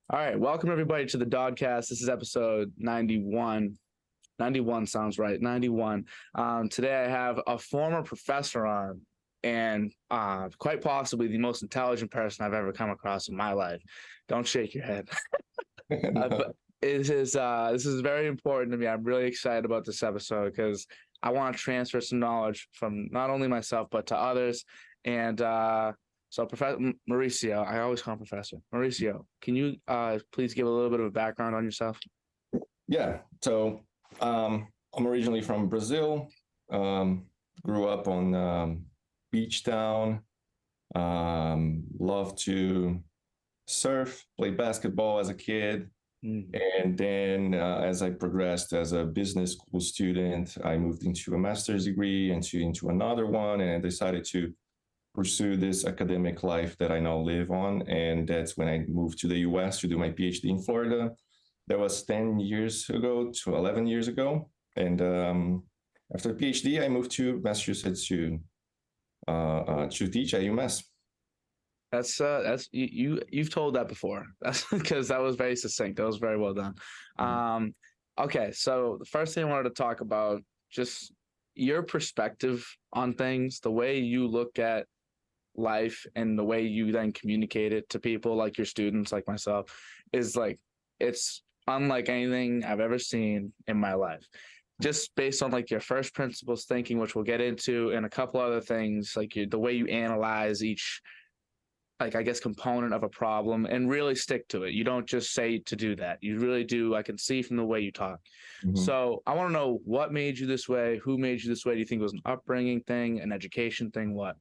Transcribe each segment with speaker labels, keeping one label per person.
Speaker 1: All right, welcome everybody to the DOD-Cast. This is episode 91. 91 sounds right. 91. Today I have a former professor on, and quite possibly the most intelligent person I've ever come across in my life. Don't shake your head.
Speaker 2: No.
Speaker 1: But this is very important to me. I'm really excited about this episode because I want to transfer some knowledge from not only myself but to others. And so, Professor Mauricio, I always call him Professor Mauricio. Can you please give a little bit of a background on yourself?
Speaker 2: Yeah. I'm originally from Brazil. Grew up on beach town. Loved to surf, play basketball as a kid.
Speaker 1: Mm.
Speaker 2: And then as I progressed as a business school student, I moved into a master's degree and into another one, and I decided to pursue this academic life that I now live on. And that's when I moved to the US to do my PhD in Florida. That was 10 years ago to 11 years ago. And after PhD, I moved to Massachusetts to teach at UMass.
Speaker 1: That's you've told that before. That's because that was very succinct. That was very well done. Okay, so the first thing I wanted to talk about, just your perspective on things, the way you look at life and the way you then communicate it to people like your students, like myself, is like it's unlike anything I've ever seen in my life. Just based on like your first principles thinking, which we'll get into, and a couple other things, like the way you analyze each, like I guess, component of a problem and really stick to it. You don't just say to do that. You really do. I can see from the way you talk.
Speaker 2: Mm-hmm.
Speaker 1: So I want to know what made you this way. Who made you this way? Do you think it was an upbringing thing, an education thing? What?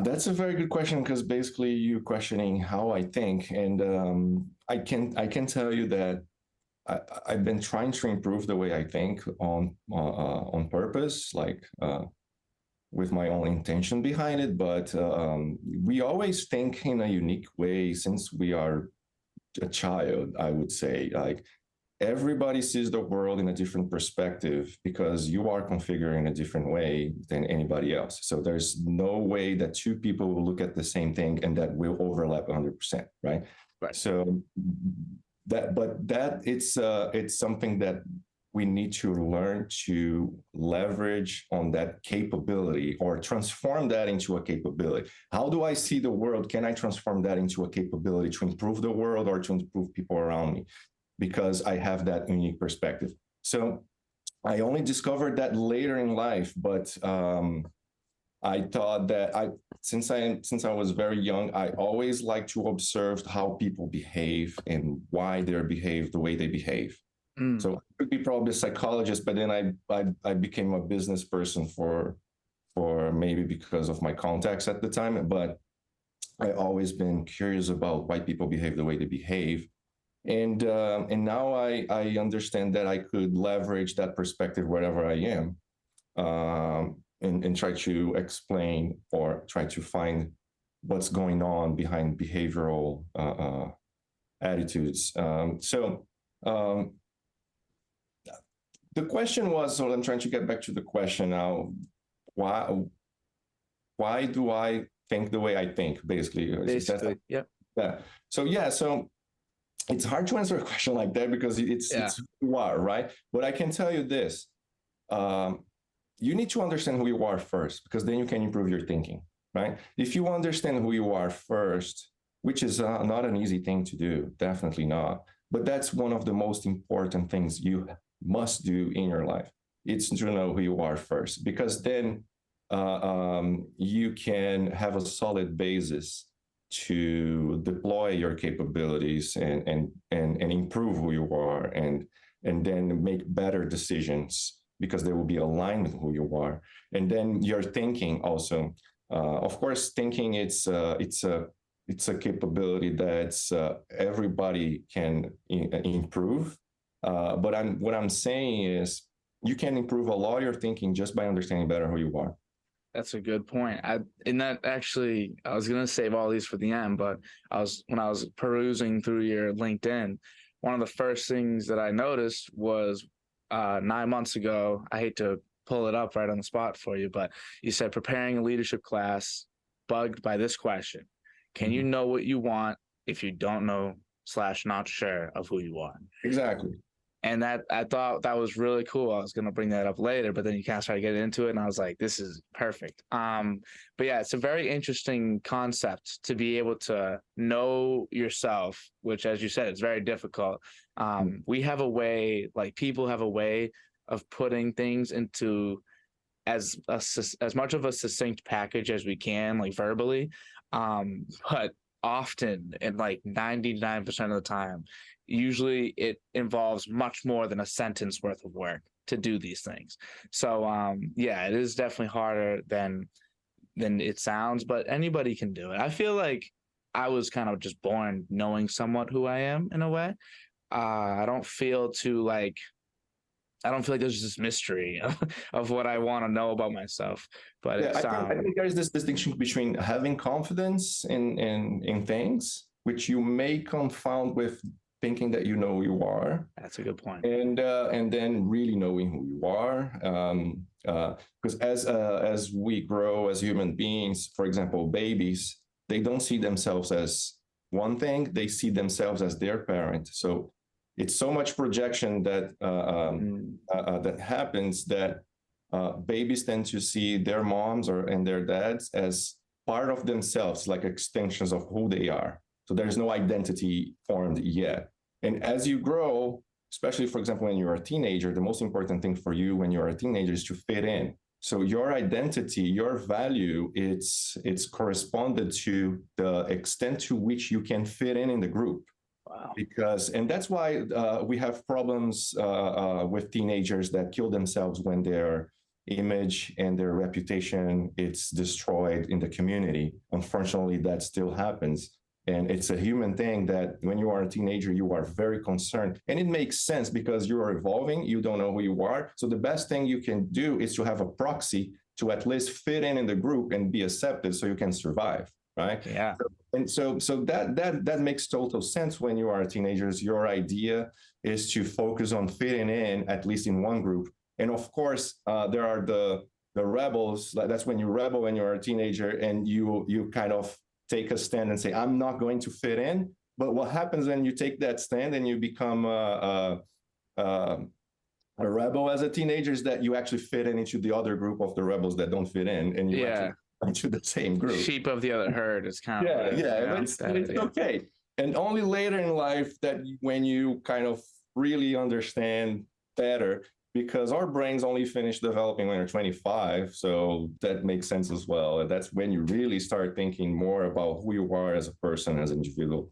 Speaker 2: That's a very good question because basically you're questioning how I think, and I can tell you that I've been trying to improve the way I think on purpose, like with my own intention behind it. But we always think in a unique way since we are a child. I would say like everybody sees the world in a different perspective because you are configured in a different way than anybody else. So there's no way that two people will look at the same thing and that will overlap 100%, right?
Speaker 1: Right.
Speaker 2: So it's something that we need to learn to leverage on that capability or transform that into a capability. How do I see the world? Can I transform that into a capability to improve the world or to improve people around me? Because I have that unique perspective. So I only discovered that later in life, but I thought that since I was very young, I always like to observe how people behave and why they behave the way they behave.
Speaker 1: Mm.
Speaker 2: So I could be probably a psychologist, but then I became a business person for maybe because of my contacts at the time. But I always been curious about why people behave the way they behave. And now I understand that I could leverage that perspective wherever I am, and try to explain or try to find what's going on behind behavioral attitudes. The question was, so I'm trying to get back to the question now. Why do I think the way I think? Basically,
Speaker 1: Basically, yeah.
Speaker 2: Yeah. So it's hard to answer a question like that because it's who you are, right? But I can tell you this: you need to understand who you are first, because then you can improve your thinking, right? If you understand who you are first, which is not an easy thing to do, definitely not. But that's one of the most important things you must do in your life. It's to know who you are first, because then you can have a solid basis to deploy your capabilities and improve who you are, and then make better decisions because they will be aligned with who you are. And then your thinking also, of course, thinking it's a capability that's everybody can improve. But what I'm saying is you can improve a lot of your thinking just by understanding better who you are.
Speaker 1: That's a good point. And that actually, I was gonna save all these for the end, but when I was perusing through your LinkedIn, one of the first things that I noticed was 9 months ago. I hate to pull it up right on the spot for you, but you said preparing a leadership class, bugged by this question: can you know what you want if you don't know / not sure of who you are.
Speaker 2: Exactly.
Speaker 1: And that, I thought that was really cool. I was gonna bring that up later, but then you kind of started getting into it, and I was like, this is perfect. But yeah, it's a very interesting concept to be able to know yourself, which, as you said, it's very difficult. We have a way, like people have a way of putting things into as much of a succinct package as we can, like verbally. But often, and like 99% of the time, usually it involves much more than a sentence worth of work to do these things. So yeah, it is definitely harder than it sounds, but anybody can do it. I feel like I was kind of just born knowing somewhat who I am in a way. I don't feel too like I don't feel like there's this mystery of what I want to know about myself. But
Speaker 2: Yeah,
Speaker 1: it's
Speaker 2: I think there is this distinction between having confidence in things, which you may confound with thinking that you know who you are,
Speaker 1: that's a good point.
Speaker 2: and then really knowing who you are. Because as we grow as human beings, for example, babies, they don't see themselves as one thing; they see themselves as their parent. So it's so much projection that happens that babies tend to see their moms and their dads as part of themselves, like extensions of who they are. So there's no identity formed yet. And as you grow, especially, for example, when you're a teenager, the most important thing for you when you're a teenager is to fit in. So your identity, your value, it's corresponded to the extent to which you can fit in the group.
Speaker 1: Wow.
Speaker 2: And that's why we have problems with teenagers that kill themselves when their image and their reputation it's destroyed in the community. Unfortunately, that still happens. And it's a human thing that when you are a teenager, you are very concerned. And it makes sense because you are evolving, you don't know who you are. So the best thing you can do is to have a proxy to at least fit in the group and be accepted so you can survive, right?
Speaker 1: Yeah.
Speaker 2: So that makes total sense when you are teenagers. Your idea is to focus on fitting in, at least in one group. And of course, there are the rebels. That's when you rebel when you're a teenager and you kind of take a stand and say, I'm not going to fit in. But what happens when you take that stand and you become a rebel as a teenager is that you actually fit in into the other group of the rebels that don't fit in, and you actually into the same group.
Speaker 1: Sheep of the other herd is kind of
Speaker 2: it's okay. And only later in life that when you kind of really understand better, because our brains only finish developing when you're 25, so that makes sense as well. And that's when you really start thinking more about who you are as a person, as an individual.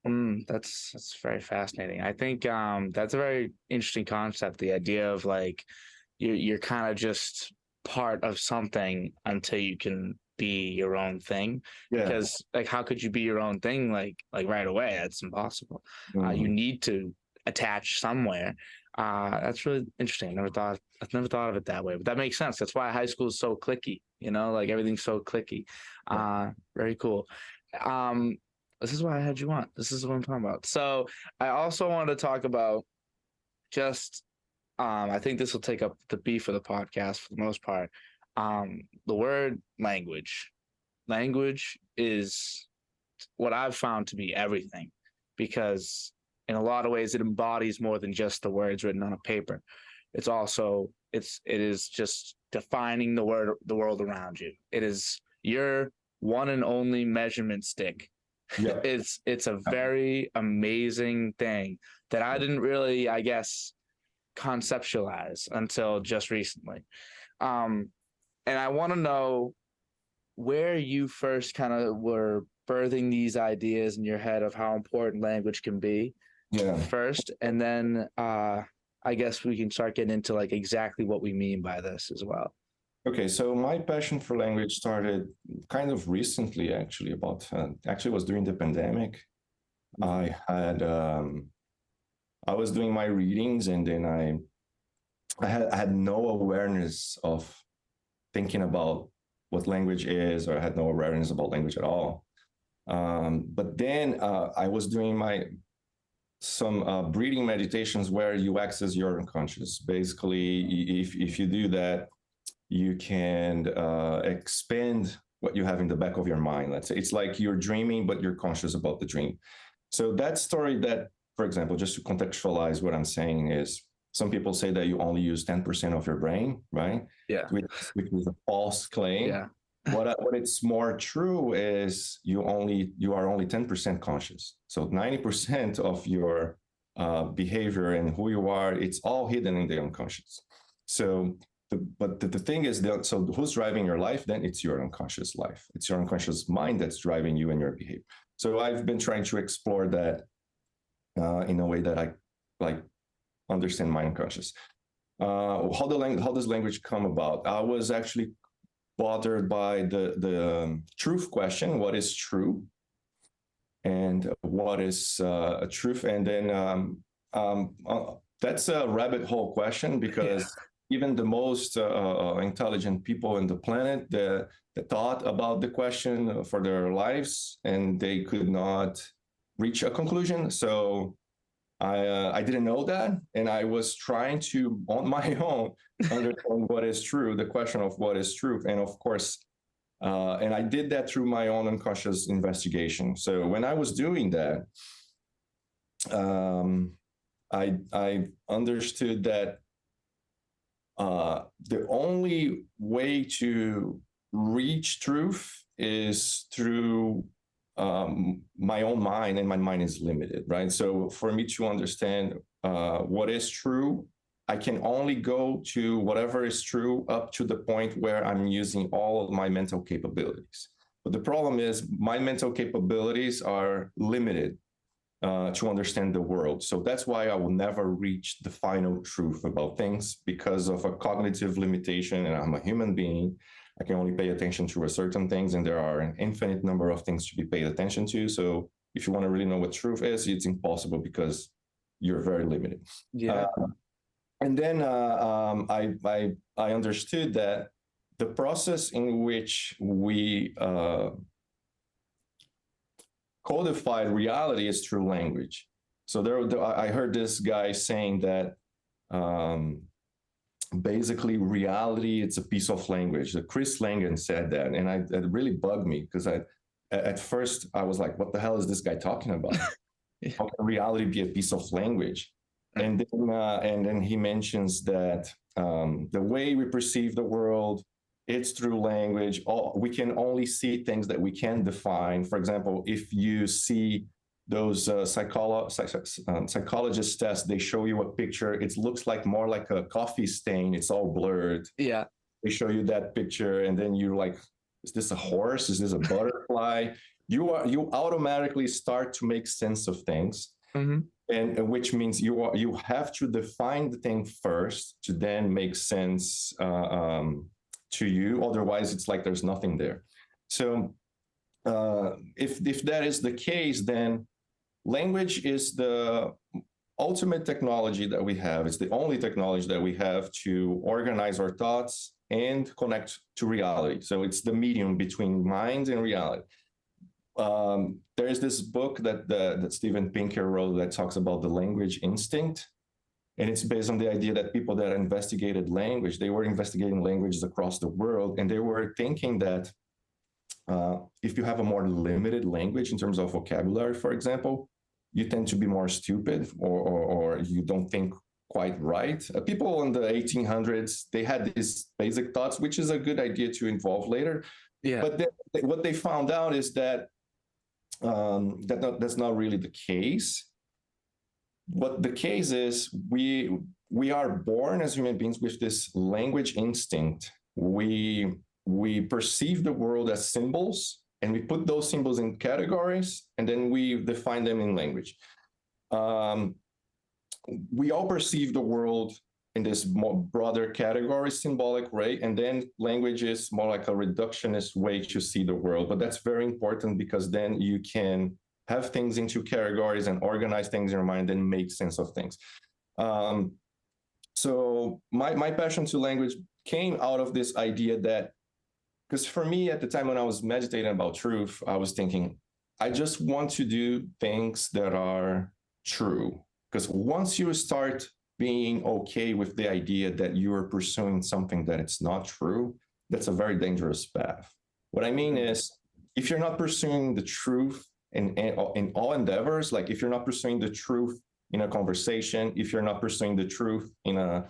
Speaker 1: That's very fascinating. I think that's a very interesting concept. The idea of like you're kind of just part of something until you can be your own thing.
Speaker 2: Yeah.
Speaker 1: Because like how could you be your own thing like right away? That's impossible. You need to attach somewhere. That's really interesting. I've never thought of it that way, but that makes sense. That's why high school is so clicky, like everything's so clicky. Very cool. This is why I had you on. This is what I'm talking about. So I also wanted to talk about just I think this will take up the beef of the podcast for the most part. The word language. Language is what I've found to be everything, because in a lot of ways it embodies more than just the words written on a paper. It's also it is just defining the world around you. It is your one and only measurement stick.
Speaker 2: Yeah.
Speaker 1: It's a very amazing thing that I didn't really, I guess, conceptualize until just recently. And I want to know where you first kind of were birthing these ideas in your head of how important language can be first, and then I guess we can start getting into like exactly what we mean by this as well.
Speaker 2: Okay, so my passion for language started kind of recently, actually. Actually, it was during the pandemic. I was doing my readings, and then I had no awareness of thinking about what language is, or I had no awareness about language at all. But then I was doing some breathing meditations where you access your unconscious. Basically, if you do that, you can expand what you have in the back of your mind. Let's say it's like you're dreaming, but you're conscious about the dream. So that story that, for example, just to contextualize what I'm saying is, some people say that you only use 10% of your brain, right?
Speaker 1: Yeah.
Speaker 2: Which is a false claim.
Speaker 1: Yeah.
Speaker 2: What it's more true is you are only 10% conscious. So 90% of your behavior and who you are, it's all hidden in the unconscious. So, the thing is that, so who's driving your life? Then it's your unconscious life. It's your unconscious mind that's driving you and your behavior. So I've been trying to explore that in a way that I like understand my unconscious. How does language come about? I was actually bothered by the truth question: what is true, and what is a truth? And then that's a rabbit hole question, because even the most intelligent people in the planet, they thought about the question for their lives, and they could not reach a conclusion. So I didn't know that, and I was trying to, on my own, understand what is true, the question of what is truth. And of course, and I did that through my own unconscious investigation. So when I was doing that, I understood that the only way to reach truth is through my own mind, and my mind is limited, right? So for me to understand what is true, I can only go to whatever is true up to the point where I'm using all of my mental capabilities. But the problem is my mental capabilities are limited to understand the world. So that's why I will never reach the final truth about things, because of a cognitive limitation, and I'm a human being. I can only pay attention to a certain things, and there are an infinite number of things to be paid attention to. So if you want to really know what truth is, it's impossible because you're very limited.
Speaker 1: Yeah.
Speaker 2: And then I understood that the process in which we codified reality is through language. So I heard this guy saying that basically reality, it's a piece of language. Chris Langan said that, and it really bugged me, because at first I was like, what the hell is this guy talking about? How can reality be a piece of language? And then he mentions that the way we perceive the world, it's through language. We can only see things that we can define. For example, if you see those psychologist tests, they show you a picture. It looks like more like a coffee stain. It's all blurred.
Speaker 1: Yeah.
Speaker 2: They show you that picture, and then you're like, is this a horse? Is this a butterfly? You automatically start to make sense of things. Mm-hmm. And which means you have to define the thing first to then make sense to you. Otherwise, it's like there's nothing there. So if that is the case, then language is the ultimate technology that we have. It's the only technology that we have to organize our thoughts and connect to reality. So it's the medium between mind and reality. There is this book that Steven Pinker wrote that talks about the language instinct. And it's based on the idea that people that investigated language, they were investigating languages across the world, and they were thinking that if you have a more limited language in terms of vocabulary, for example, you tend to be more stupid, or you don't think quite right. People in the 1800s, they had these basic thoughts, which is a good idea to involve later. Yeah. But then what they found out is that that's not really the case. What the case is, we are born as human beings with this language instinct. We perceive the world as symbols, and we put those symbols in categories, and then we define them in language. We all perceive the world in this more broader category, symbolic way, and then language is more like a reductionist way to see the world. But that's very important, because then you can have things into categories and organize things in your mind and make sense of things. So my passion to language came out of this idea that, because for me at the time when I was meditating about truth, I was thinking, I just want to do things that are true. Because once you start being okay with the idea that you are pursuing something that it's not true, that's a very dangerous path. What I mean is, if you're not pursuing the truth in all endeavors, like if you're not pursuing the truth in a conversation, if you're not pursuing the truth in a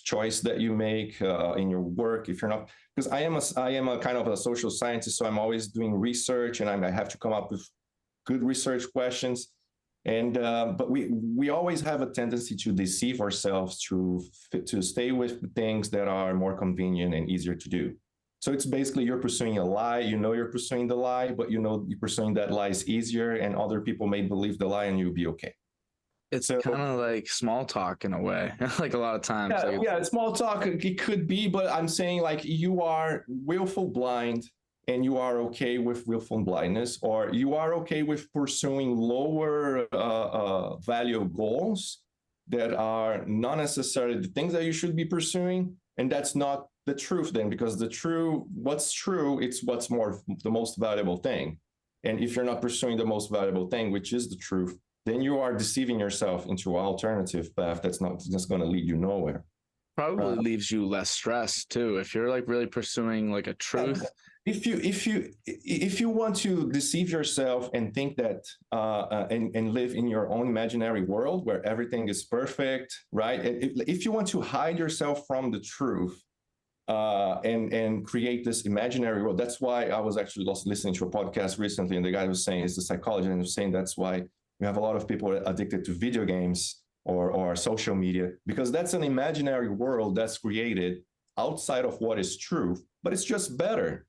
Speaker 2: choice that you make in your work, if you're not, because I am a kind of a social scientist, so I'm always doing research, and I have to come up with good research questions. And but we always have a tendency to deceive ourselves to stay with things that are more convenient and easier to do. So it's basically you're pursuing a lie. You know you're pursuing the lie, but you know you're pursuing that lie is easier, and other people may believe the lie, and you'll be okay.
Speaker 1: It's kind of like small talk in a way. Like a lot of times.
Speaker 2: Yeah,
Speaker 1: like
Speaker 2: yeah, small talk it could be, but I'm saying like you are willful blind and you are okay with willful blindness, or you are okay with pursuing lower value goals that are not necessarily the things that you should be pursuing, and that's not the truth then, because what's true, it's what's more the most valuable thing. And if you're not pursuing the most valuable thing, which is the truth, then you are deceiving yourself into an alternative path that's not just going to lead you nowhere.
Speaker 1: Probably leaves you less stressed too if you're like really pursuing like a truth.
Speaker 2: If you want to deceive yourself and think that and live in your own imaginary world where everything is perfect, right? If you want to hide yourself from the truth and create this imaginary world, that's why I was actually listening to a podcast recently, and the guy was saying, it's a psychologist, and he was saying that's why we have a lot of people addicted to video games or social media, because that's an imaginary world that's created outside of what is true, but it's just better.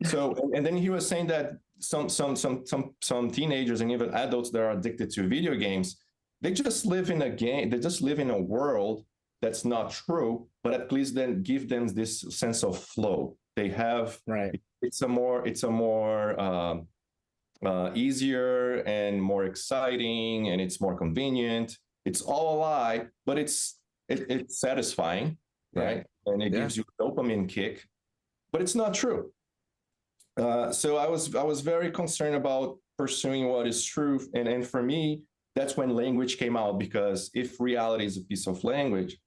Speaker 2: So, and then he was saying that some teenagers and even adults that are addicted to video games, they just live in a game, they just live in a world that's not true, but at least then give them this sense of flow. They have,
Speaker 1: right.
Speaker 2: It's a more easier and more exciting, and it's more convenient. It's all a lie, but it's satisfying, right? And it gives you a dopamine kick, but it's not true. So I was very concerned about pursuing what is truth, and for me, that's when language came out, because if reality is a piece of language,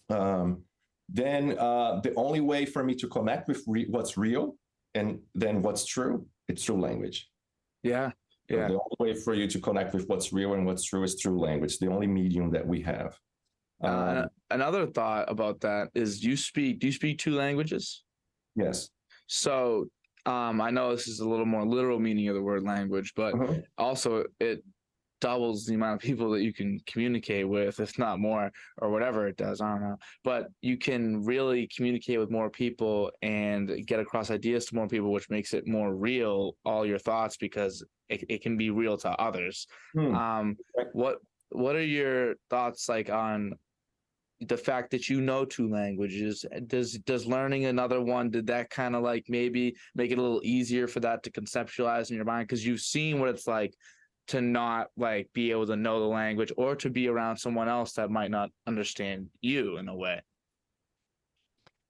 Speaker 2: then the only way for me to connect with what's real and then what's true, it's through language.
Speaker 1: Yeah.
Speaker 2: So the only way for you to connect with what's real and what's true is through language, the only medium that we have.
Speaker 1: Another thought about that is, do you speak two languages?
Speaker 2: Yes.
Speaker 1: So I know this is a little more literal meaning of the word language, but also it doubles the amount of people that you can communicate with, if not more, or whatever it does. I don't know. But you can really communicate with more people and get across ideas to more people, which makes it more real, all your thoughts, because it can be real to others. What are your thoughts like on the fact that you know two languages? Does learning another one, did that kind of like maybe make it a little easier for that to conceptualize in your mind, because you've seen what it's like to not like be able to know the language, or to be around someone else that might not understand you in a way?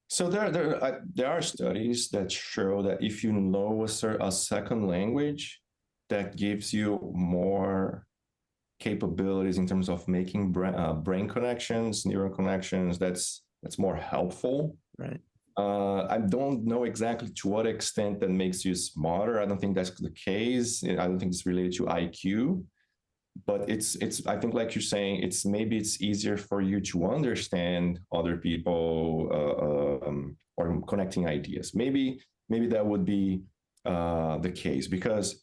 Speaker 2: So there are studies that show that if you know a second language, that gives you more capabilities in terms of making brain connections, neural connections. That's more helpful.
Speaker 1: Right.
Speaker 2: I don't know exactly to what extent that makes you smarter. I don't think that's the case. I don't think it's related to IQ, but it's. I think, like you're saying, maybe it's easier for you to understand other people or connecting ideas. Maybe that would be the case, because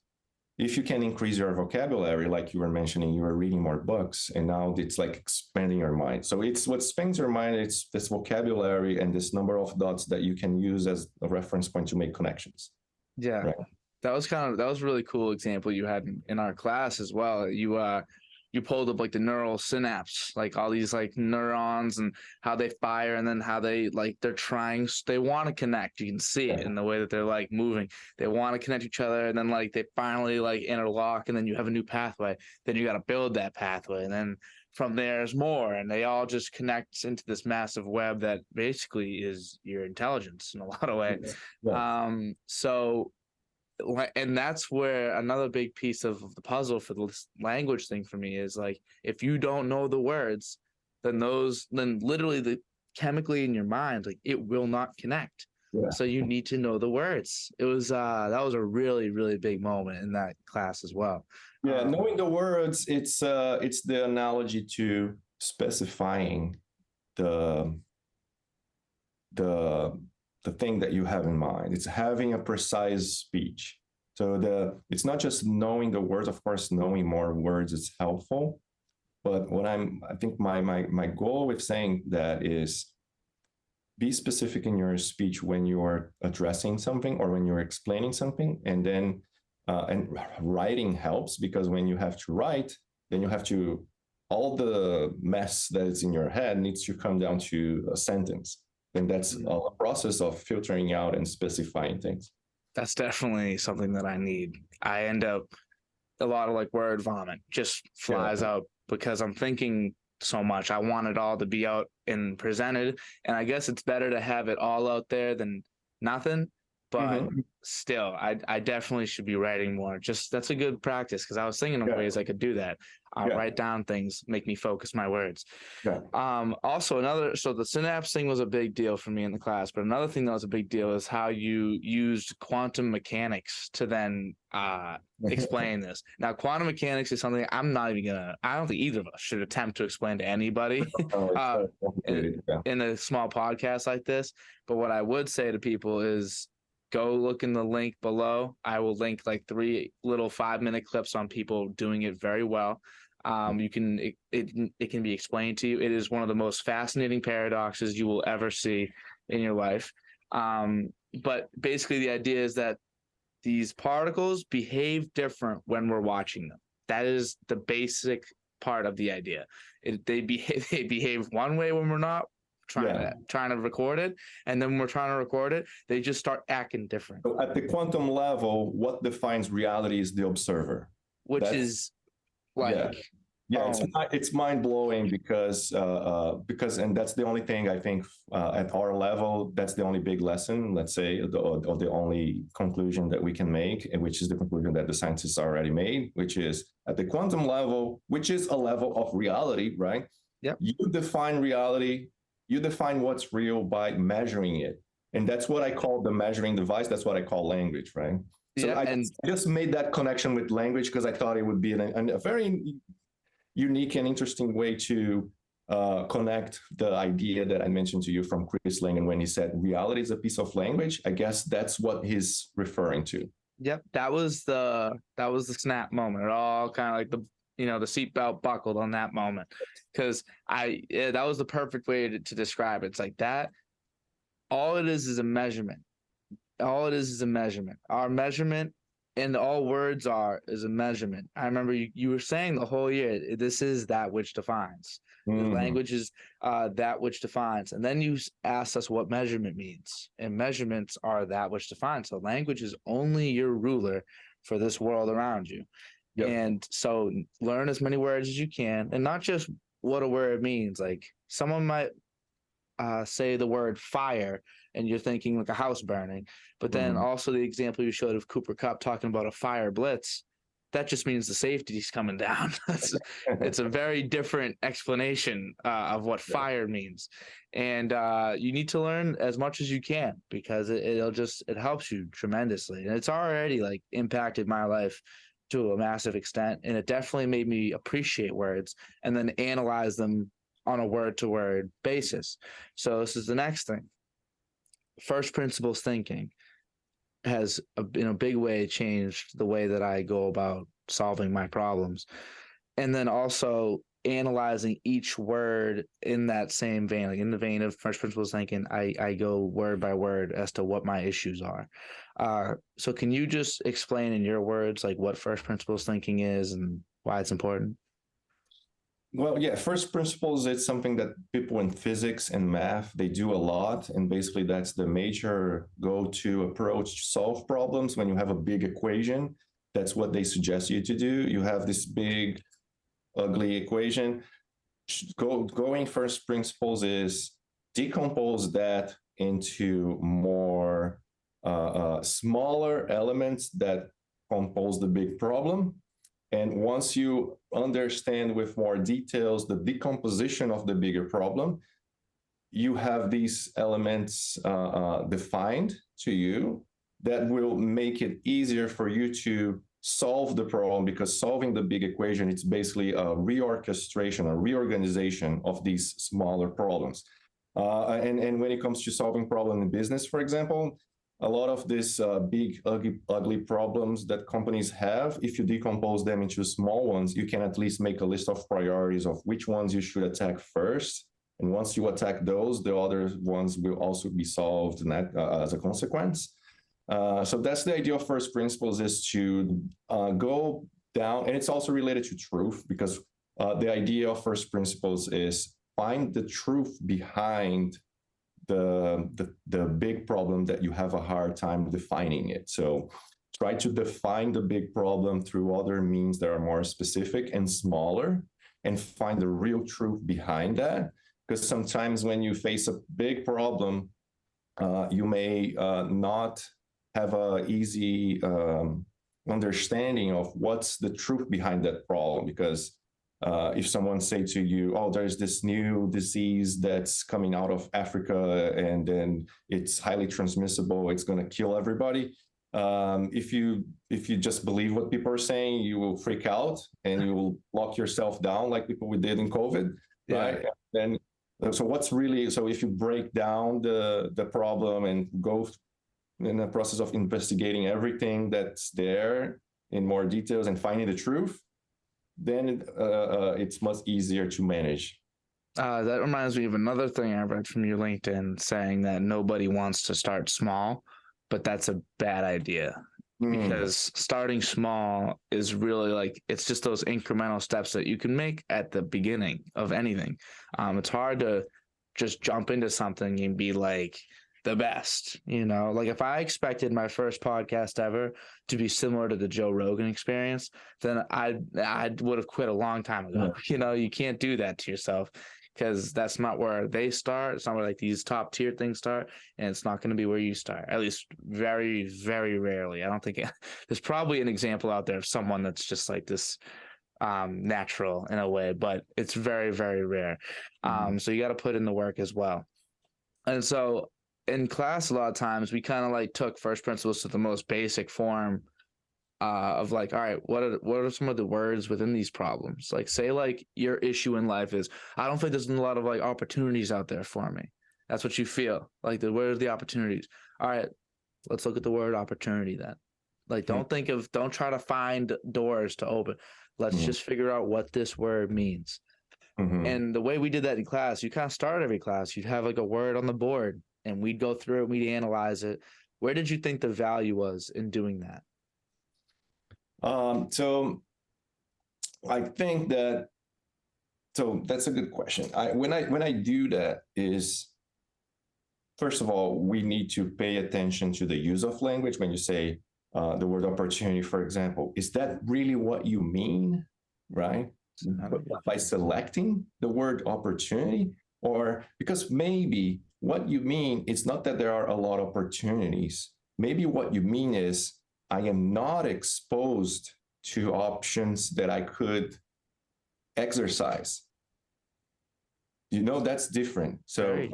Speaker 2: if you can increase your vocabulary, like you were mentioning, you were reading more books, and now it's like expanding your mind. So it's what expands your mind, it's this vocabulary and this number of dots that you can use as a reference point to make connections.
Speaker 1: Yeah. Right. That was a really cool example you had in our class as well. You pulled up like the neural synapse, like all these like neurons and how they fire, and then how they like they want to connect. You can see it in the way that they're like moving. They want to connect each other, and then like they finally like interlock, and then you have a new pathway. Then you got to build that pathway, and then from there's more, and they all just connect into this massive web that basically is your intelligence in a lot of ways. So. And that's where another big piece of the puzzle for the language thing for me is, like, if you don't know the words, then literally chemically in your mind, like, it will not connect.
Speaker 2: Yeah.
Speaker 1: So you need to know the words. It was that was a really, really big moment in that class as well.
Speaker 2: Yeah, knowing the words, it's the analogy to specifying the the the thing that you have in mind. It's having a precise speech. So it's not just knowing the words. Of course, knowing more words is helpful. But I think my goal with saying that is be specific in your speech when you are addressing something or when you're explaining something, and then and writing helps, because when you have to write, then you have to, all the mess that is in your head needs to come down to a sentence, and that's a process of filtering out and specifying things.
Speaker 1: That's definitely something that I need. I end up a lot of like word vomit just flies out because I'm thinking so much. I want it all to be out and presented. And I guess it's better to have it all out there than nothing. But still, I definitely should be writing more. Just that's a good practice, because I was thinking of ways I could do that. Write down things, make me focus my words. Also so the synapse thing was a big deal for me in the class, but another thing that was a big deal is how you used quantum mechanics to then explain this. Now, quantum mechanics is something I don't think either of us should attempt to explain to anybody in a small podcast like this. But what I would say to people is, go look in the link below. I will link like 3 little 5-minute clips on people doing it very well. It can be explained to you. It is one of the most fascinating paradoxes you will ever see in your life. But basically the idea is that these particles behave different when we're watching them. That is the basic part of the idea. They behave one way when we're not trying to record it, and then when we're trying to record it, they just start acting different.
Speaker 2: So at the quantum level, what defines reality is the observer,
Speaker 1: is like
Speaker 2: it's mind blowing, because and that's the only thing I think at our level, that's the only big lesson, let's say, or the only conclusion that we can make, which is the conclusion that the scientists already made, which is at the quantum level, which is a level of reality, right?
Speaker 1: Yeah.
Speaker 2: You define reality. You define what's real by measuring it. And that's what I call the measuring device. That's what I call language, right? So I just made that connection with language because I thought it would be a very unique and interesting way to connect the idea that I mentioned to you from Chris Langan when he said reality is a piece of language. I guess that's what he's referring to.
Speaker 1: Yep, that was the snap moment. It all kind of like the seatbelt buckled on that moment, because that was the perfect way to describe it. It's like that. All it is a measurement. All it is a measurement. Our measurement, and all words is a measurement. I remember you were saying the whole year, this is that which defines. The language is that which defines. And then you asked us what measurement means. And measurements are that which defines. So language is only your ruler for this world around you. Yep. And so learn as many words as you can, and not just what a word means. Like someone might say the word fire, and you're thinking like a house burning. But then also the example you showed of Cooper Kupp talking about a fire blitz, that just means the safety's coming down. It's a very different explanation of what fire means. And you need to learn as much as you can, because it helps you tremendously. And it's already like impacted my life to a massive extent. And it definitely made me appreciate words and then analyze them on a word-to-word basis. So this is the next thing. First principles thinking has, in a big way, changed the way that I go about solving my problems. And then also analyzing each word in that same vein, like in the vein of first principles thinking, I go word by word as to what my issues are. So can you just explain in your words, like what first principles thinking is and why it's important?
Speaker 2: Well, yeah, first principles, it's something that people in physics and math, they do a lot. And basically that's the major go-to approach to solve problems. When you have a big equation, that's what they suggest you to do. You have this big, ugly equation. Going first principles is decompose that into more smaller elements that compose the big problem. And once you understand with more details the decomposition of the bigger problem, you have these elements defined to you that will make it easier for you to solve the problem, because solving the big equation, it's basically a reorchestration, a reorganization of these smaller problems. And when it comes to solving problem in business, for example, a lot of these big, ugly problems that companies have, if you decompose them into small ones, you can at least make a list of priorities of which ones you should attack first. And once you attack those, the other ones will also be solved as a consequence. So that's the idea of first principles, is to go down, and it's also related to truth, because the idea of first principles is find the truth behind the big problem that you have a hard time defining it. So try to define the big problem through other means that are more specific and smaller, and find the real truth behind that. Because sometimes when you face a big problem, you may not have a easy understanding of what's the truth behind that problem. Because if someone say to you, oh, there's this new disease that's coming out of Africa, and then it's highly transmissible, it's going to kill everybody. If you just believe what people are saying, you will freak out and you will lock yourself down like people we did in COVID, right? And so what's really, so if you break down the problem and go in the process of investigating everything that's there in more details and finding the truth, then it's much easier to manage.
Speaker 1: That reminds me of another thing I read from your LinkedIn, saying that nobody wants to start small, but that's a bad idea. Because starting small is really like, it's just those incremental steps that you can make at the beginning of anything. It's hard to just jump into something and be like the best, like if I expected my first podcast ever to be similar to the Joe Rogan experience, then I would have quit a long time ago. You can't do that to yourself, because that's not where they start. It's not where like these top tier things start, and it's not going to be where you start, at least very, very rarely. I don't think there's probably an example out there of someone that's just like this natural in a way, but it's very, very rare. So you got to put in the work as well. And so in class, a lot of times we kind of like took first principles to the most basic form of like, all right, what are some of the words within these problems? Like, say like your issue in life is, I don't think there's a lot of like opportunities out there for me. That's what you feel like. Where are the opportunities? All right, let's look at the word opportunity then. Like, don't try to find doors to open. Let's just figure out what this word means. And the way we did that in class, you kind of start every class, you'd have like a word on the board, and we'd go through it, we'd analyze it. Where did you think the value was in doing that?
Speaker 2: So I think that's a good question. When I do that is, first of all, we need to pay attention to the use of language. When you say the word opportunity, for example, is that really what you mean, right? By selecting the word opportunity, or because maybe what you mean, it's not that there are a lot of opportunities. Maybe what you mean is, I am not exposed to options that I could exercise. That's different. So,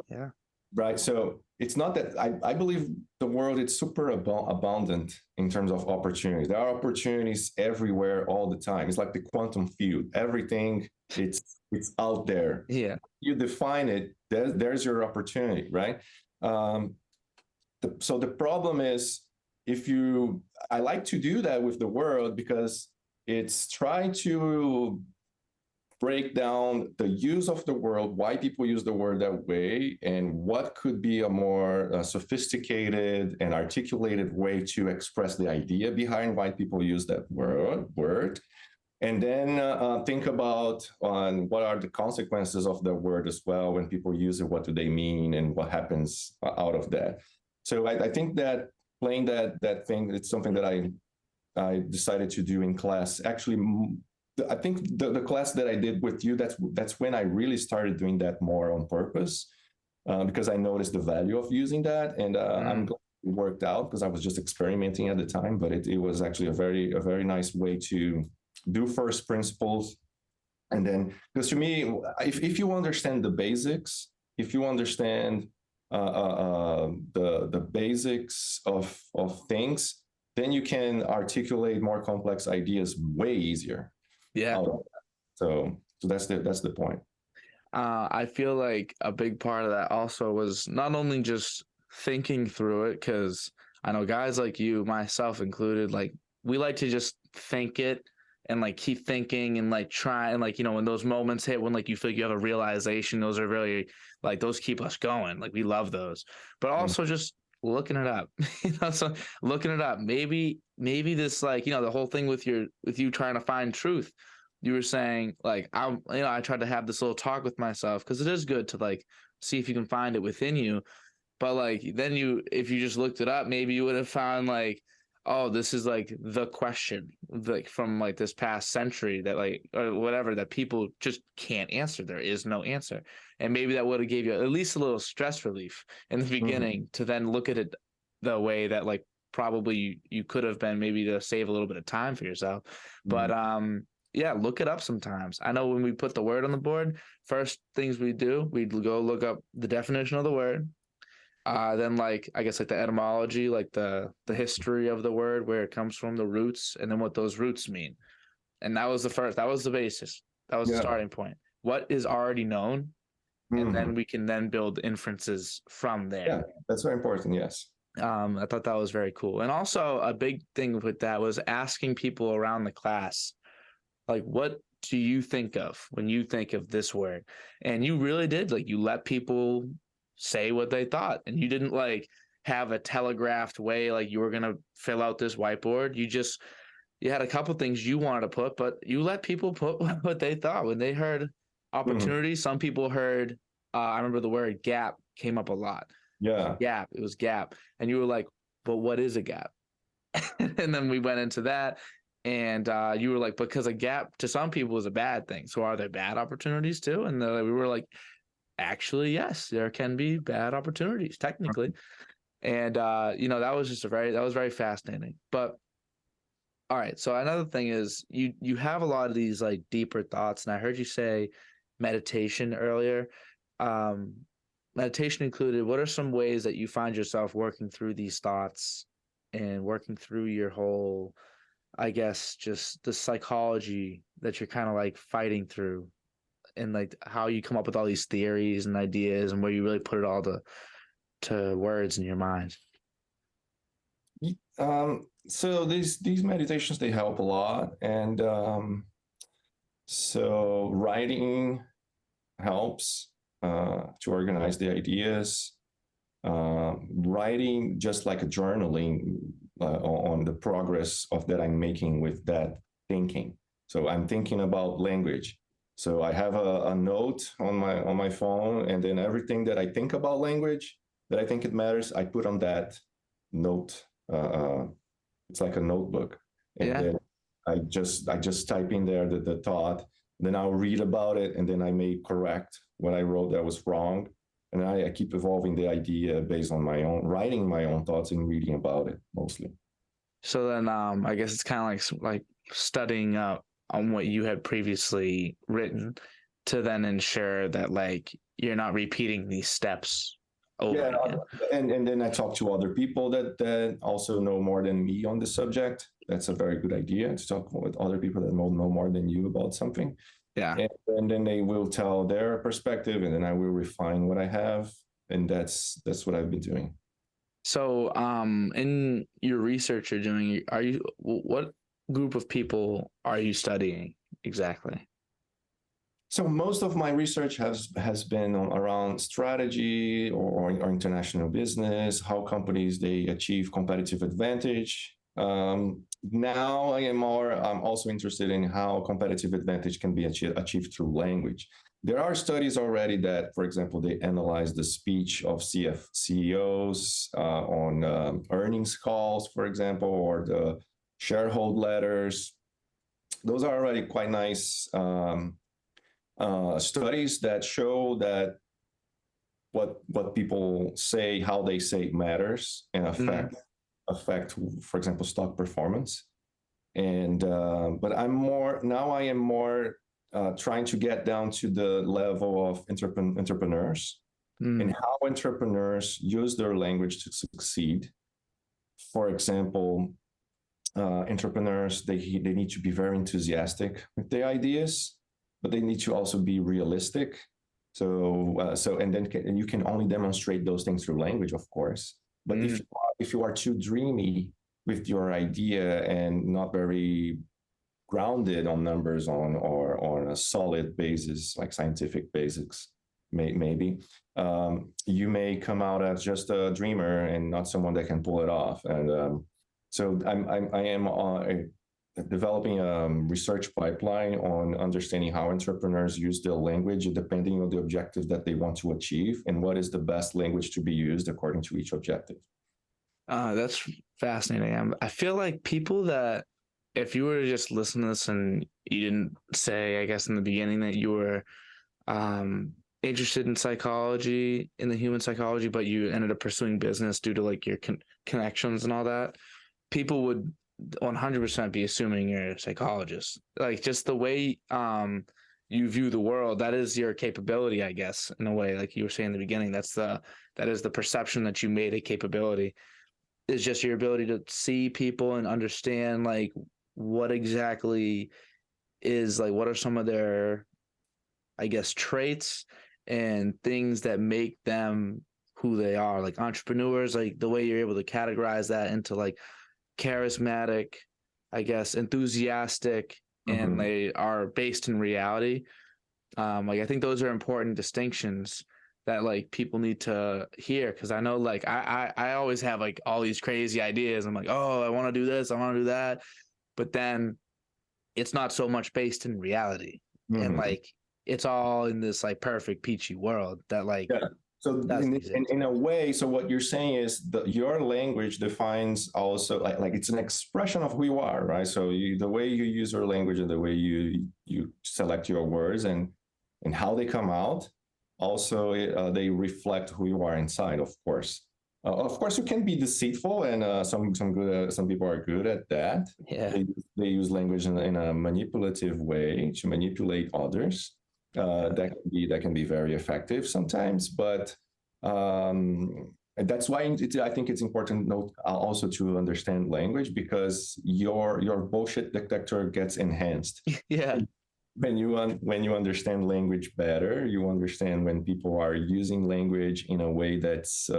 Speaker 2: right. So it's not that I believe the world is super abundant in terms of opportunities. There are opportunities everywhere all the time. It's like the quantum field. Everything, it's out there.
Speaker 1: Yeah.
Speaker 2: You define it, there's your opportunity, right? So the problem is, I like to do that with the world, because it's trying to break down the use of the word, why people use the word that way, and what could be a more sophisticated and articulated way to express the idea behind why people use that word. And then think about what are the consequences of the word as well. When people use it, what do they mean, and what happens out of that? So I think that playing that thing, it's something that I decided to do in class. Actually, I think the class that I did with you, that's when I really started doing that more on purpose, because I noticed the value of using that, and I'm glad it worked out, because I was just experimenting at the time. But it was actually a very nice way to do first principles. And then, because to me, if you understand the basics, if you understand the basics of things, then you can articulate more complex ideas way easier.
Speaker 1: Yeah.
Speaker 2: So that's the point.
Speaker 1: I feel like a big part of that also was not only just thinking through it, because I know guys like you, myself included, like we like to just think it and like keep thinking and like try and like, when those moments hit when like you feel like you have a realization, those are really like those keep us going. Like we love those. But also just looking it up. So looking it up. Maybe this like, the whole thing with you trying to find truth, you were saying like I tried to have this little talk with myself because it is good to like see if you can find it within you, but like then if you just looked it up, maybe you would have found like, oh, this is like the question like from like this past century that like or whatever that people just can't answer. There is no answer, and maybe that would have gave you at least a little stress relief in the beginning to then look at it the way that like probably you could have been, maybe to save a little bit of time for yourself. But yeah, look it up sometimes. I know when we put the word on the board, first things we do, we'd go look up the definition of the word. Then like I guess like the etymology, like the history of the word, where it comes from, the roots, and then what those roots mean. And that was the basis. That was the starting point. What is already known, and then we can then build inferences from there.
Speaker 2: Yeah, that's very important. Yes.
Speaker 1: I thought that was very cool. And also a big thing with that was asking people around the class, like, what do you think of when you think of this word? And you really did, like, you let people say what they thought, and you didn't like have a telegraphed way, like you were going to fill out this whiteboard. You had a couple things you wanted to put, but you let people put what they thought when they heard opportunity. Some people heard, I remember the word gap came up a lot.
Speaker 2: Yeah.
Speaker 1: It was gap. And you were like, but what is a gap? And then we went into that. And you were like, because a gap to some people is a bad thing. So are there bad opportunities too? And we were like, actually, yes, there can be bad opportunities technically. And that was very fascinating. But all right, so another thing is you have a lot of these like deeper thoughts, and I heard you say meditation earlier. Um, Meditation included. What are some ways that you find yourself working through these thoughts and working through your whole, I guess, just the psychology that you're kind of like fighting through, and like how you come up with all these theories and ideas, and where you really put it all to words in your mind?
Speaker 2: So these meditations, they help a lot, and so writing helps to organize the ideas. Writing just like a journaling on the progress of that I'm making with that thinking. So I'm thinking about language. So I have a note on my phone, and then everything that I think about language that I think it matters, I put on that note. It's like a notebook, and then I just type in there the thought. Then I'll read about it, and then I may correct what I wrote that was wrong. And I keep evolving the idea based on writing my own thoughts and reading about it mostly.
Speaker 1: So then, I guess it's kind of like studying up on what you had previously written to then ensure that like you're not repeating these steps over again.
Speaker 2: And then I talk to other people that also know more than me on the subject. That's a very good idea, to talk with other people that know more than you about something.
Speaker 1: Yeah.
Speaker 2: And then they will tell their perspective, and then I will refine what I have. And that's what I've been doing.
Speaker 1: So, in your research you're doing, what group of people are you studying exactly?
Speaker 2: So most of my research has been around strategy or international business, how companies, they achieve competitive advantage. Now I'm also interested in how competitive advantage can be achieved through language. There are studies already that, for example, they analyze the speech of CEOs on earnings calls, for example, or the shareholder letters. Those are already quite nice studies that show that what people say, how they say matters, and affect, for example, stock performance. And but I am more trying to get down to the level of entrepreneurs. and how entrepreneurs use their language to succeed. For example, entrepreneurs, they need to be very enthusiastic with their ideas, but they need to also be realistic. And you can only demonstrate those things through language, of course. But if you are too dreamy with your idea and not very grounded on numbers or on a solid basis, like scientific basics, maybe you may come out as just a dreamer and not someone that can pull it off. And so I am developing a research pipeline on understanding how entrepreneurs use their language depending on the objective that they want to achieve and what is the best language to be used according to each objective.
Speaker 1: That's fascinating. I feel like people that, if you were to just listen to this and you didn't say, I guess in the beginning that you were interested in psychology, in the human psychology, but you ended up pursuing business due to like your connections and all that, people would 100% be assuming you're a psychologist. Like just the way you view the world, that is your capability, I guess, in a way. Like you were saying in the beginning, that is the perception that you made a capability. Is just your ability to see people and understand like what exactly is like, what are some of their, I guess, traits and things that make them who they are. Like entrepreneurs, like the way you're able to categorize that into like charismatic, I guess, enthusiastic, and they are based in reality. Like I think those are important distinctions that like people need to hear, because I know like I always have like all these crazy ideas. I'm like, oh, I want to do this, I want to do that, but then it's not so much based in reality, and like it's all in this like perfect peachy world that like.
Speaker 2: Yeah. So in a way, so what you're saying is that your language defines also like it's an expression of who you are, right? So the way you use your language and the way you select your words and how they come out, also they reflect who you are inside, of course. Of course, you can be deceitful, and some people are good at that.
Speaker 1: Yeah.
Speaker 2: They use language in a manipulative way to manipulate others. That can be very effective sometimes, but that's why I think it's important also to understand language, because your bullshit detector gets enhanced.
Speaker 1: Yeah.
Speaker 2: When you understand language better, you understand when people are using language in a way that's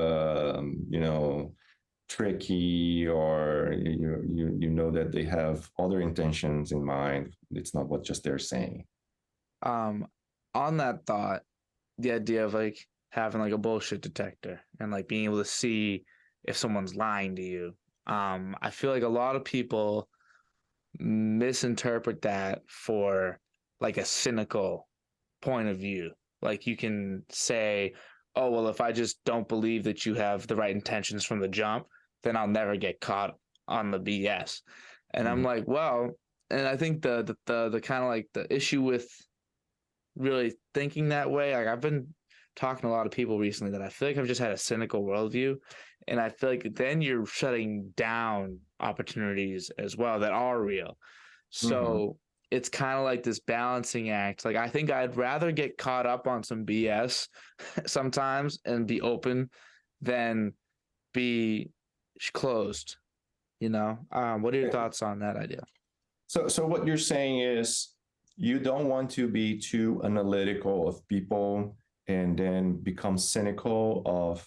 Speaker 2: tricky, or you know that they have other intentions in mind. It's not what just they're saying.
Speaker 1: On that thought, the idea of like having like a bullshit detector and like being able to see if someone's lying to you, I feel like a lot of people misinterpret that for like a cynical point of view. Like you can say, oh, well, if I just don't believe that you have the right intentions from the jump, then I'll never get caught on the BS. And I'm like, well, and I think the kind of like the issue with really thinking that way, like I've been talking to a lot of people recently that I feel like I've just had a cynical worldview, and I feel like then you're shutting down opportunities as well that are real. So it's kind of like this balancing act. Like I think I'd rather get caught up on some BS sometimes and be open than be closed. What are your thoughts on that idea?
Speaker 2: So what you're saying is you don't want to be too analytical of people and then become cynical of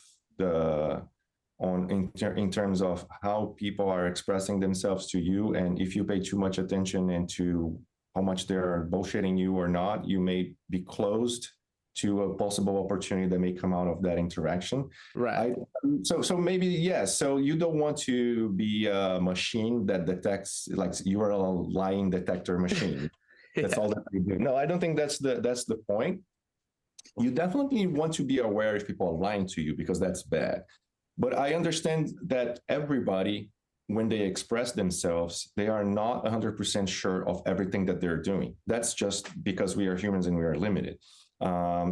Speaker 2: in terms of how people are expressing themselves to you. And if you pay too much attention into how much they're bullshitting you or not, you may be closed to a possible opportunity that may come out of that interaction.
Speaker 1: Right.
Speaker 2: So maybe, yes. So you don't want to be a machine that detects, like you are a lying detector machine. That's all that you do. No, I don't think that's the point. You definitely want to be aware if people are lying to you, because that's bad. But I understand that everybody, when they express themselves, they are not 100% sure of everything that they're doing. That's just because we are humans and we are limited.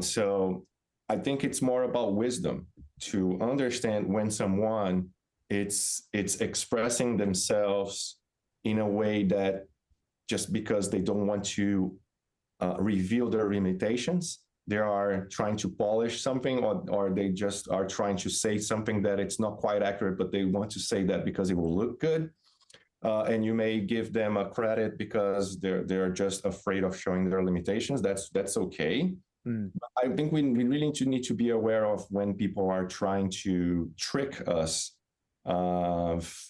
Speaker 2: So I think it's more about wisdom to understand when someone it's expressing themselves in a way that just because they don't want to reveal their limitations they are trying to polish something, or they just are trying to say something that it's not quite accurate, but they want to say that because it will look good. And you may give them a credit because they're just afraid of showing their limitations. That's okay. I think we really need to be aware of when people are trying to trick us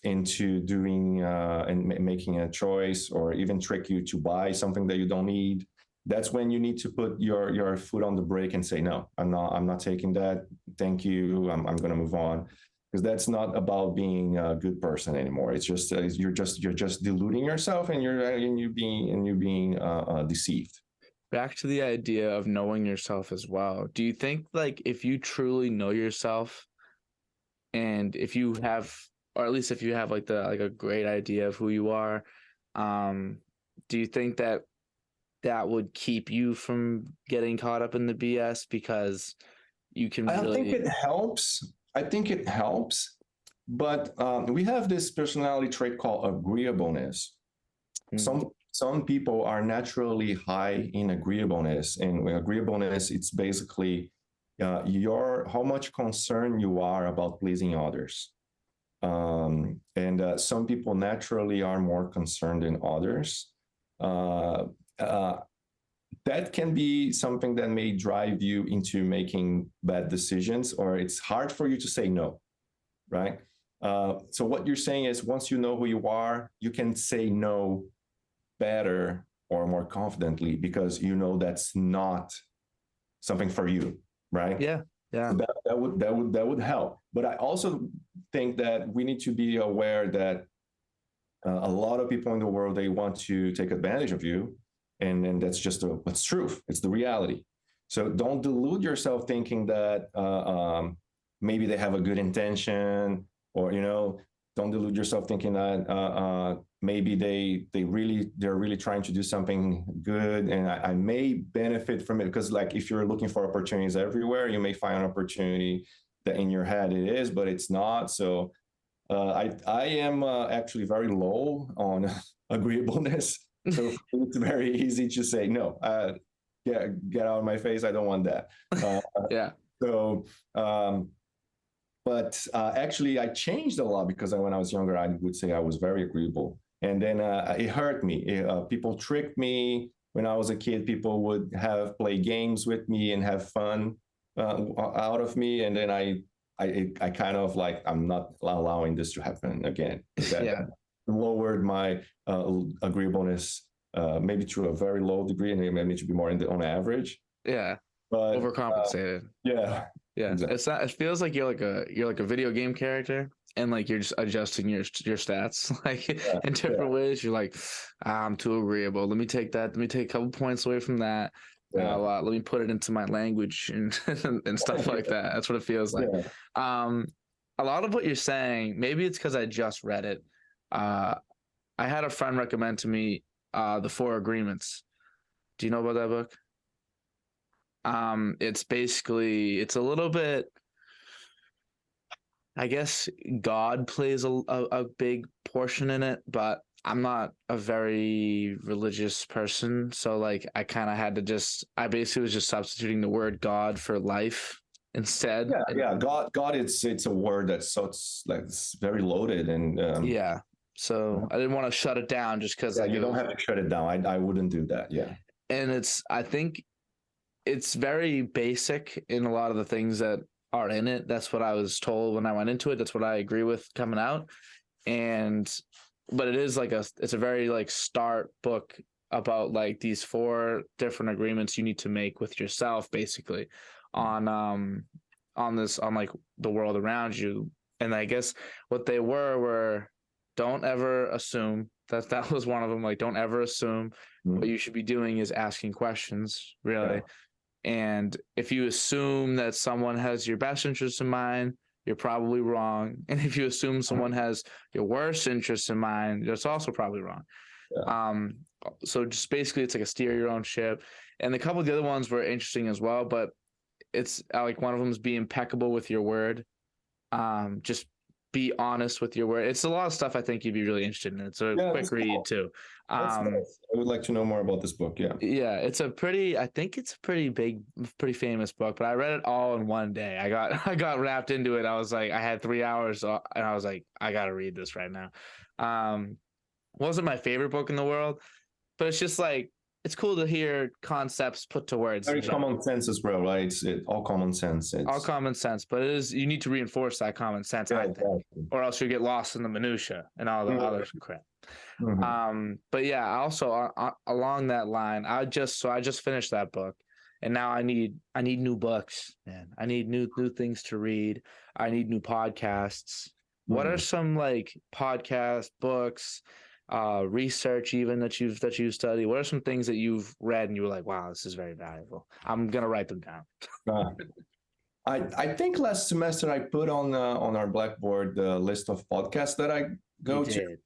Speaker 2: into doing and making a choice, or even trick you to buy something that you don't need. That's when you need to put your foot on the brake and say, no, I'm not taking that. Thank you. I'm going to move on, because that's not about being a good person anymore. It's just you're just deluding yourself, and you're being deceived.
Speaker 1: Back to the idea of knowing yourself as well. Do you think, like, if you truly know yourself, and if you have, or at least if you have like a great idea of who you are, do you think that would keep you from getting caught up in the BS, because you can
Speaker 2: I
Speaker 1: really...
Speaker 2: think it helps. But we have this personality trait called agreeableness. Some people are naturally high in agreeableness, and agreeableness, it's basically how much concern you are about pleasing others. And some people naturally are more concerned than others. That can be something that may drive you into making bad decisions, or it's hard for you to say no, right? So what you're saying is, once you know who you are, you can say no better or more confidently, because you know that's not something for you, right?
Speaker 1: Yeah.
Speaker 2: So that would help. But I also think that we need to be aware that a lot of people in the world, they want to take advantage of you, and that's just it's truth. It's the reality. So don't delude yourself thinking that maybe they have a good intention, or don't delude yourself thinking that maybe they're really trying to do something good, and I may benefit from it. Because, like, if you're looking for opportunities everywhere, you may find an opportunity that in your head it is, but it's not. So I am actually very low on agreeableness. So it's very easy to say no. Get out of my face. I don't want that.
Speaker 1: Yeah.
Speaker 2: So. But actually, I changed a lot, because when I was younger, I would say I was very agreeable. And then it hurt me. People tricked me. When I was a kid, people would play games with me and have fun out of me. And then I kind of like, I'm not allowing this to happen again. That lowered my agreeableness, maybe to a very low degree, and maybe to be more on average.
Speaker 1: Yeah.
Speaker 2: But
Speaker 1: overcompensated.
Speaker 2: Yeah.
Speaker 1: Yeah.
Speaker 2: Exactly.
Speaker 1: It's not, it feels like you're like a video game character, and like you're just adjusting your stats like in different ways. You're like, I'm too agreeable. Let me take that. Let me take a couple points away from that. Let me put it into my language and and stuff like that. That's what it feels like. A lot of what you're saying, maybe it's because I just read it. I had a friend recommend to me The Four Agreements. Do you know about that book? It's basically, it's a little bit, I guess God plays a big portion in it, but I'm not a very religious person. So like I kind of had to I basically was just substituting the word God for life instead.
Speaker 2: Yeah. God, it's a word that's it's very loaded, and
Speaker 1: yeah. So I didn't want to shut it down just because
Speaker 2: you don't have to shut it down. I wouldn't do that. Yeah.
Speaker 1: And I think it's very basic in a lot of the things that are in it. That's what I was told when I went into it. That's what I agree with coming out. But it is like it's a very like start book about like these 4 different agreements you need to make with yourself, basically, on like the world around you. And I guess what they were don't ever assume. That was one of them. Like, don't ever assume. What you should be doing is asking questions, really.
Speaker 2: Yeah.
Speaker 1: And if you assume that someone has your best interest in mind, you're probably wrong. And if you assume someone has your worst interest in mind, that's also probably wrong.
Speaker 2: Yeah.
Speaker 1: So just basically, it's like a steer your own ship. And a couple of the other ones were interesting as well, but it's like one of them is be impeccable with your word. Just be honest with your word. It's a lot of stuff I think you'd be really interested in. It's a quick read
Speaker 2: cool.
Speaker 1: too.
Speaker 2: That's nice. I would like to know more about this book. Yeah.
Speaker 1: Yeah, I think it's a pretty big, pretty famous book, but I read it all in one day. I got wrapped into it. I was like, I had 3 hours and I was like, I got to read this right now. Wasn't my favorite book in the world, but it's just like, it's cool to hear concepts put to words.
Speaker 2: Very common sense as well, right? It's all common sense. It's
Speaker 1: all common sense, but you need to reinforce that common sense, I think,
Speaker 2: exactly.
Speaker 1: or else you get lost in the minutia and all the other crap. But yeah, also along that line, I just finished that book, and now I need new books, man. I need new things to read. I need new podcasts. What are some like podcast books, research even that you've studied? What are some things that you've read and you were like, wow, this is very valuable? I'm gonna write them down.
Speaker 2: I think last semester I put on our Blackboard the list of podcasts that I go to.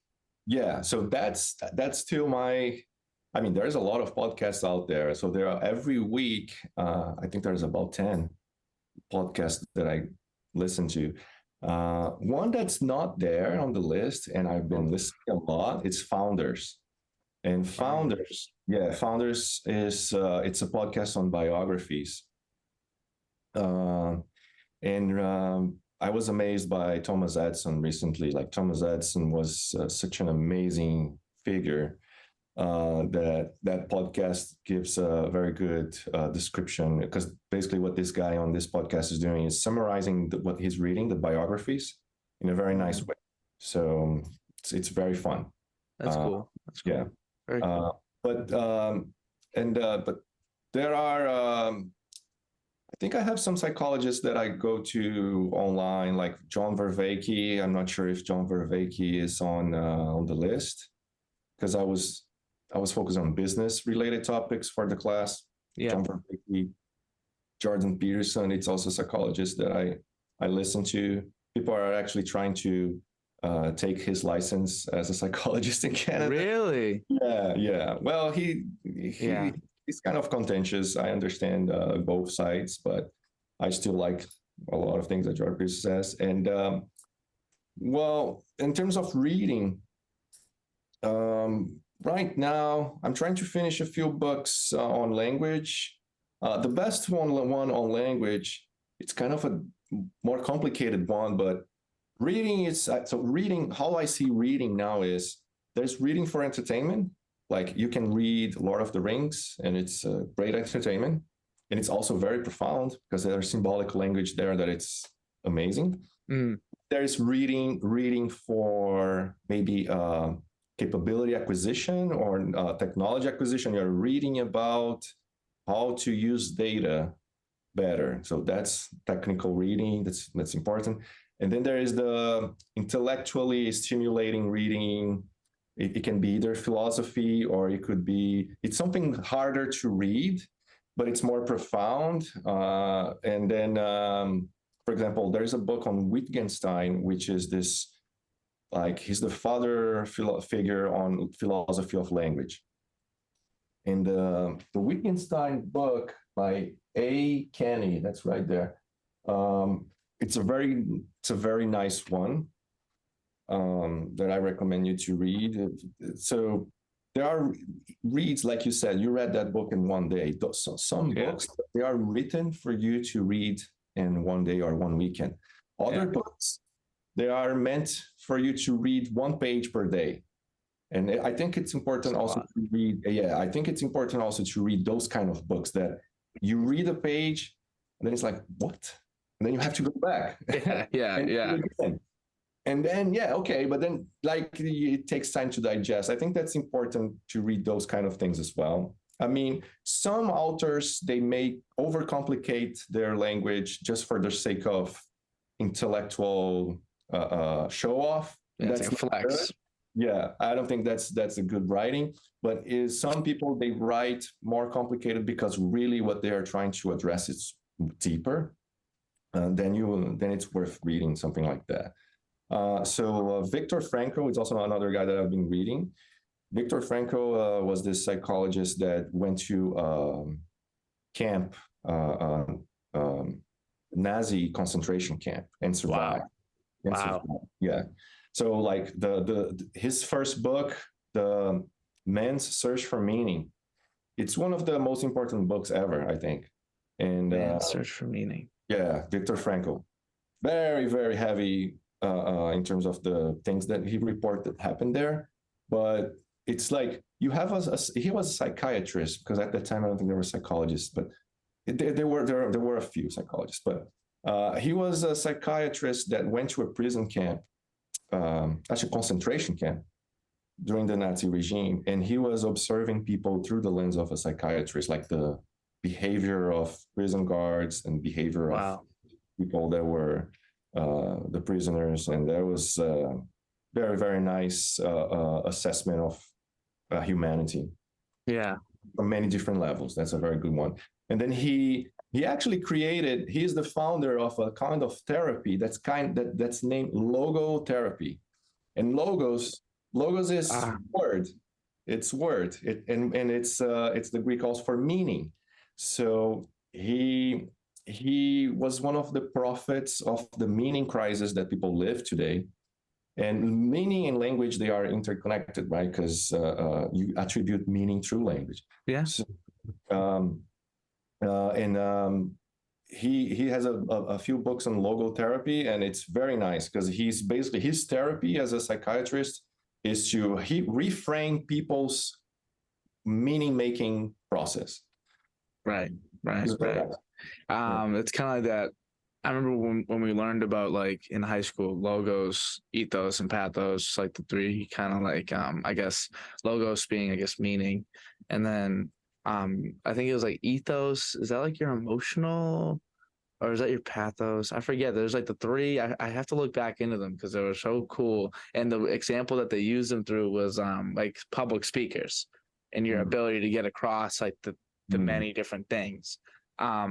Speaker 2: Yeah, so that's still my. I mean, there's a lot of podcasts out there. So there are every week. I think there's about 10 podcasts that I listen to. One that's not there on the list, and I've been listening a lot. It's Founders, and Founders is it's a podcast on biographies. I was amazed by Thomas Edison recently. Like Thomas Edison was such an amazing figure that podcast gives a very good description, because basically what this guy on this podcast is doing is summarizing what he's reading, the biographies, in a very nice way. So it's very fun.
Speaker 1: That's cool. That's cool.
Speaker 2: Yeah.
Speaker 1: Very cool.
Speaker 2: But there are. I think I have some psychologists that I go to online, like John Vervaeke. I'm not sure if John Vervaeke is on the list, because I was focused on business related topics for the class. Yeah. John Vervaeke, Jordan Peterson. It's also a psychologist that I listen to. People are actually trying to take his license as a psychologist in Canada.
Speaker 1: Really?
Speaker 2: Yeah. Well, he's kind of contentious. I understand both sides, but I still like a lot of things that Jordan Peterson says. And well, in terms of reading, right now I'm trying to finish a few books on language. The best one on language, it's kind of a more complicated one, but reading is so reading. How I see reading now is there's reading for entertainment. Like you can read Lord of the Rings, and it's great entertainment, and it's also very profound because there's symbolic language there that it's amazing. There's reading for maybe capability acquisition or technology acquisition. You're reading about how to use data better, so that's technical reading. That's important. And then there is the intellectually stimulating reading. It can be either philosophy, or it's something harder to read, but it's more profound. And then, for example, there's a book on Wittgenstein, which is this, like, he's the father figure on philosophy of language. And the Wittgenstein book by A. Kenny, that's right there. It's a very nice one. That I recommend you to read. So there are reads, like you said, you read that book in one day. Some books, they are written for you to read in one day or one weekend. Other books, they are meant for you to read one page per day. And I think it's important also to read. I think it's important also to read those kind of books that you read a page and then it's like, what? And then you have to go back.
Speaker 1: Yeah.
Speaker 2: And then, but then like it takes time to digest. I think that's important to read those kind of things as well. I mean, some authors, they may overcomplicate their language just for the sake of intellectual show off.
Speaker 1: That's like a flex.
Speaker 2: Yeah, I don't think that's a good writing. But some people, they write more complicated because really what they are trying to address is deeper. Then it's worth reading something like that. So Viktor Frankl is also another guy that I've been reading. Viktor Frankl was this psychologist that went to camp, Nazi concentration camp, and survived.
Speaker 1: Wow.
Speaker 2: Yeah. So like his first book, The Man's Search for Meaning, it's one of the most important books ever, I think. And
Speaker 1: Man's Search for Meaning.
Speaker 2: yeah, Viktor Frankl, very, very heavy in terms of the things that he reported that happened there. But it's like you have he was a psychiatrist, because at that time I don't think there were psychologists, but there were a few psychologists. But he was a psychiatrist that went to a prison camp, actually concentration camp, during the Nazi regime, and he was observing people through the lens of a psychiatrist, like the behavior of prison guards and behavior of people that were the prisoners, and there was very, very nice assessment of humanity.
Speaker 1: Yeah,
Speaker 2: on many different levels. That's a very good one. And then he actually created. He's the founder of a kind of therapy that's named logotherapy, and logos is word. It's word. And it's the Greek also for meaning. So he was one of the prophets of the meaning crisis that people live today. And meaning and language, they are interconnected, right? Because you attribute meaning through language.
Speaker 1: Yeah.
Speaker 2: So, he has a few books on logotherapy, and it's very nice because he's basically, his therapy as a psychiatrist is to reframe people's meaning-making process.
Speaker 1: Right. It's kind of like that. I remember when we learned about, like, in high school, logos, ethos, and pathos, like the three kind of like, I guess logos being, I guess, meaning. And then I think it was like ethos. Is that like your emotional, or is that your pathos? I forget. There's like the three. I have to look back into them because they were so cool. And the example that they used them through was like public speakers and your ability to get across like the many different things.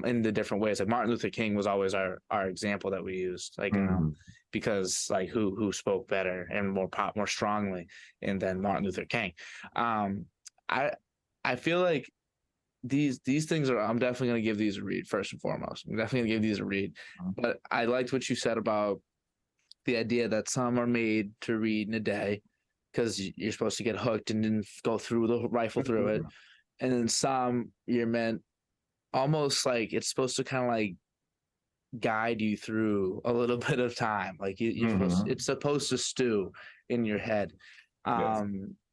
Speaker 1: In the different ways. Like Martin Luther King was always our example that we used, like, because like who spoke better and more strongly, and then Martin Luther King. I feel like these things are, I'm definitely going to give these a read first and foremost. I'm definitely going to give these a read. But I liked what you said about the idea that some are made to read in a day because you're supposed to get hooked and then rifle through it. And then some you're meant almost like it's supposed to kind of like guide you through a little bit of time. Like it's supposed to stew in your head,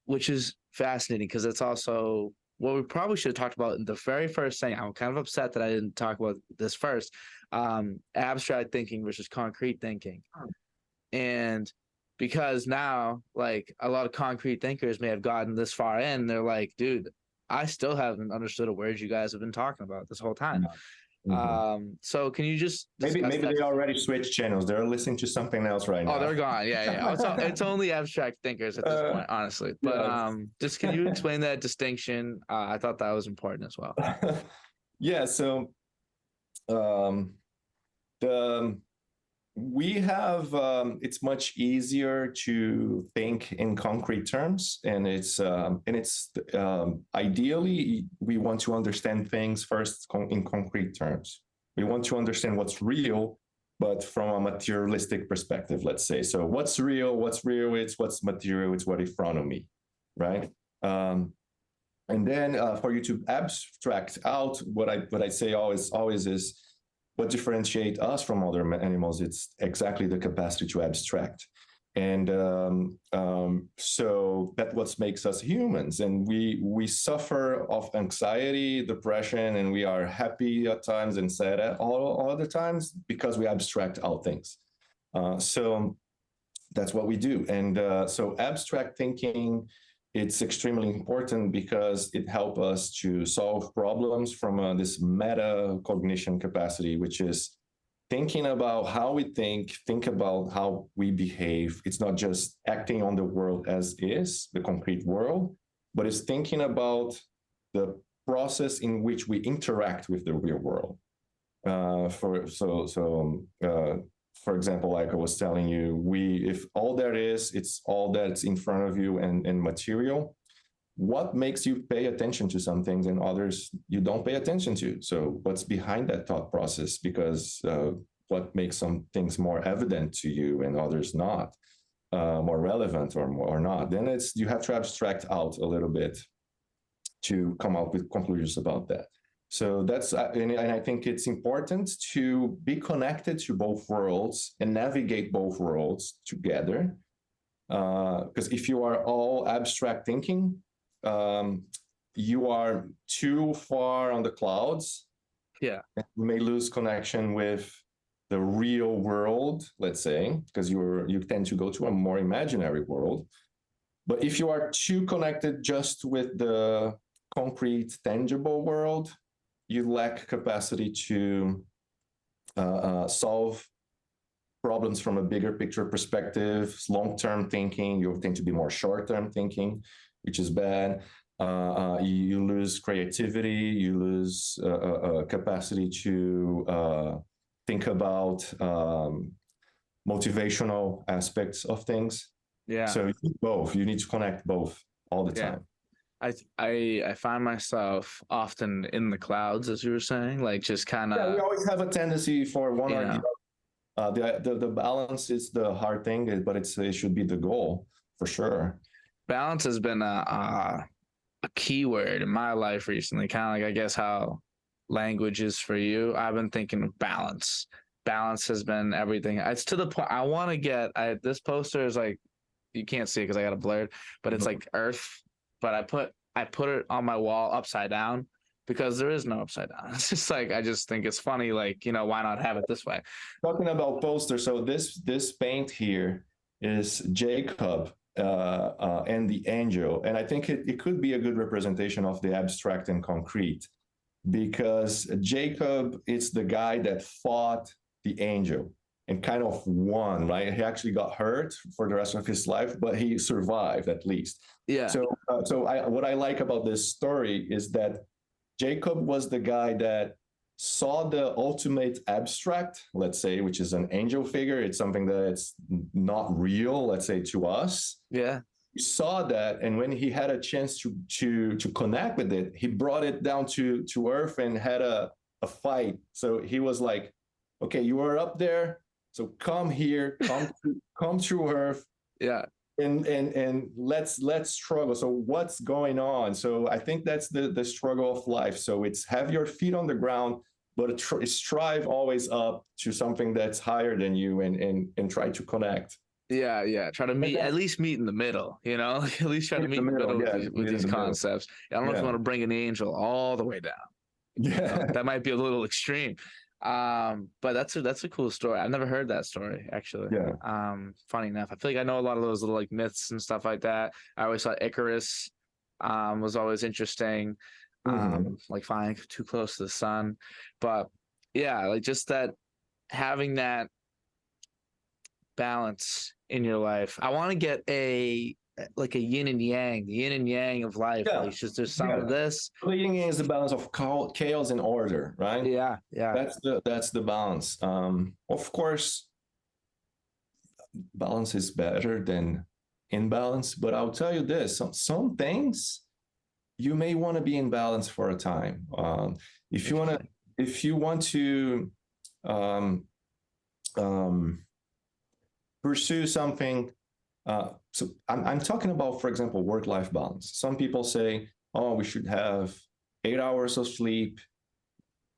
Speaker 1: which is fascinating because it's also what we probably should have talked about in the very first thing. I'm kind of upset that I didn't talk about this first. Abstract thinking versus concrete thinking. And because now, like, a lot of concrete thinkers may have gotten this far in, they're like, dude, I still haven't understood a word you guys have been talking about this whole time. So can you just
Speaker 2: maybe they already switched channels? They're listening to something else right now.
Speaker 1: Oh, they're gone. Yeah. It's only abstract thinkers at this point, honestly. But just can you explain that distinction? I thought that was important as well.
Speaker 2: Yeah. So we have it's much easier to think in concrete terms, and it's ideally we want to understand things first in concrete terms. We want to understand what's real, but from a materialistic perspective, let's say. So what's real? It's what's material. It's what in front of me, right? And then for you to abstract out, what I say always is, what differentiates us from other animals, it's exactly the capacity to abstract. And so that's what makes us humans. And we suffer of anxiety, depression, and we are happy at times and sad at all other times because we abstract out things. So that's what we do. And so abstract thinking, it's extremely important because it helps us to solve problems from this meta-cognition capacity, which is thinking about how we think about how we behave. It's not just acting on the world as is, the concrete world, but it's thinking about the process in which we interact with the real world. For example, like I was telling you, if all there is, it's all that's in front of you and material, what makes you pay attention to some things and others you don't pay attention to? So what's behind that thought process? Because what makes some things more evident to you and others not, more relevant or not. Then you have to abstract out a little bit to come up with conclusions about that. So that's, and I think it's important to be connected to both worlds and navigate both worlds together. Because if you are all abstract thinking, you are too far on the clouds.
Speaker 1: Yeah.
Speaker 2: You may lose connection with the real world, let's say, because you tend to go to a more imaginary world. But if you are too connected just with the concrete, tangible world, you lack capacity to solve problems from a bigger picture perspective, long-term thinking. You tend to be more short-term thinking, which is bad. You lose creativity, you lose capacity to think about motivational aspects of things.
Speaker 1: Yeah.
Speaker 2: So you need both. You need to connect both all the time.
Speaker 1: I find myself often in the clouds, as you were saying, like just kind of.
Speaker 2: Yeah, we always have a tendency for one or the other. The balance is the hard thing, but it should be the goal for sure.
Speaker 1: Balance has been a key word in my life recently, kind of like I guess how language is for you. I've been thinking of balance. Balance has been everything. It's to the point I want to get. This poster is like, you can't see it because I got it blurred, but it's like Earth. But I put it on my wall upside down because there is no upside down. It's just like, I just think it's funny, like, why not have it this way?
Speaker 2: Talking about posters, so this paint here is Jacob and the angel. And I think it could be a good representation of the abstract and concrete, because Jacob is the guy that fought the angel and kind of won, right? He actually got hurt for the rest of his life, but he survived at least.
Speaker 1: Yeah.
Speaker 2: So what I like about this story is that Jacob was the guy that saw the ultimate abstract, let's say, which is an angel figure. It's something that's not real, let's say, to us.
Speaker 1: Yeah.
Speaker 2: He saw that, and when he had a chance to connect with it, he brought it down to earth and had a fight. So he was like, okay, you are up there, so come here, come to earth.
Speaker 1: Yeah.
Speaker 2: And let's struggle. So what's going on? So I think that's the struggle of life. So it's have your feet on the ground, but strive always up to something that's higher than you, and try to connect.
Speaker 1: Yeah. Try to at least meet in the middle, at least try to meet in the middle with these concepts. I don't know if you want to bring an angel all the way down.
Speaker 2: Yeah.
Speaker 1: That might be a little extreme. But that's a cool story. I've never heard that story, actually.
Speaker 2: Yeah.
Speaker 1: Funny enough, I feel like I know a lot of those little like myths and stuff like that. I always thought Icarus was always interesting. Like flying too close to the sun. But yeah, like just that, having that balance in your life. I want to get like a yin and yang, the yin and yang of life.
Speaker 2: Yeah.
Speaker 1: Like just there's some of this.
Speaker 2: The yin and yang is the balance of chaos and order, right?
Speaker 1: Yeah.
Speaker 2: That's the balance. Of course, balance is better than imbalance, but I'll tell you this: some things you may want to be in balance for a time. If you want to pursue something. So I'm talking about, for example, work-life balance. Some people say, oh, we should have 8 hours of sleep,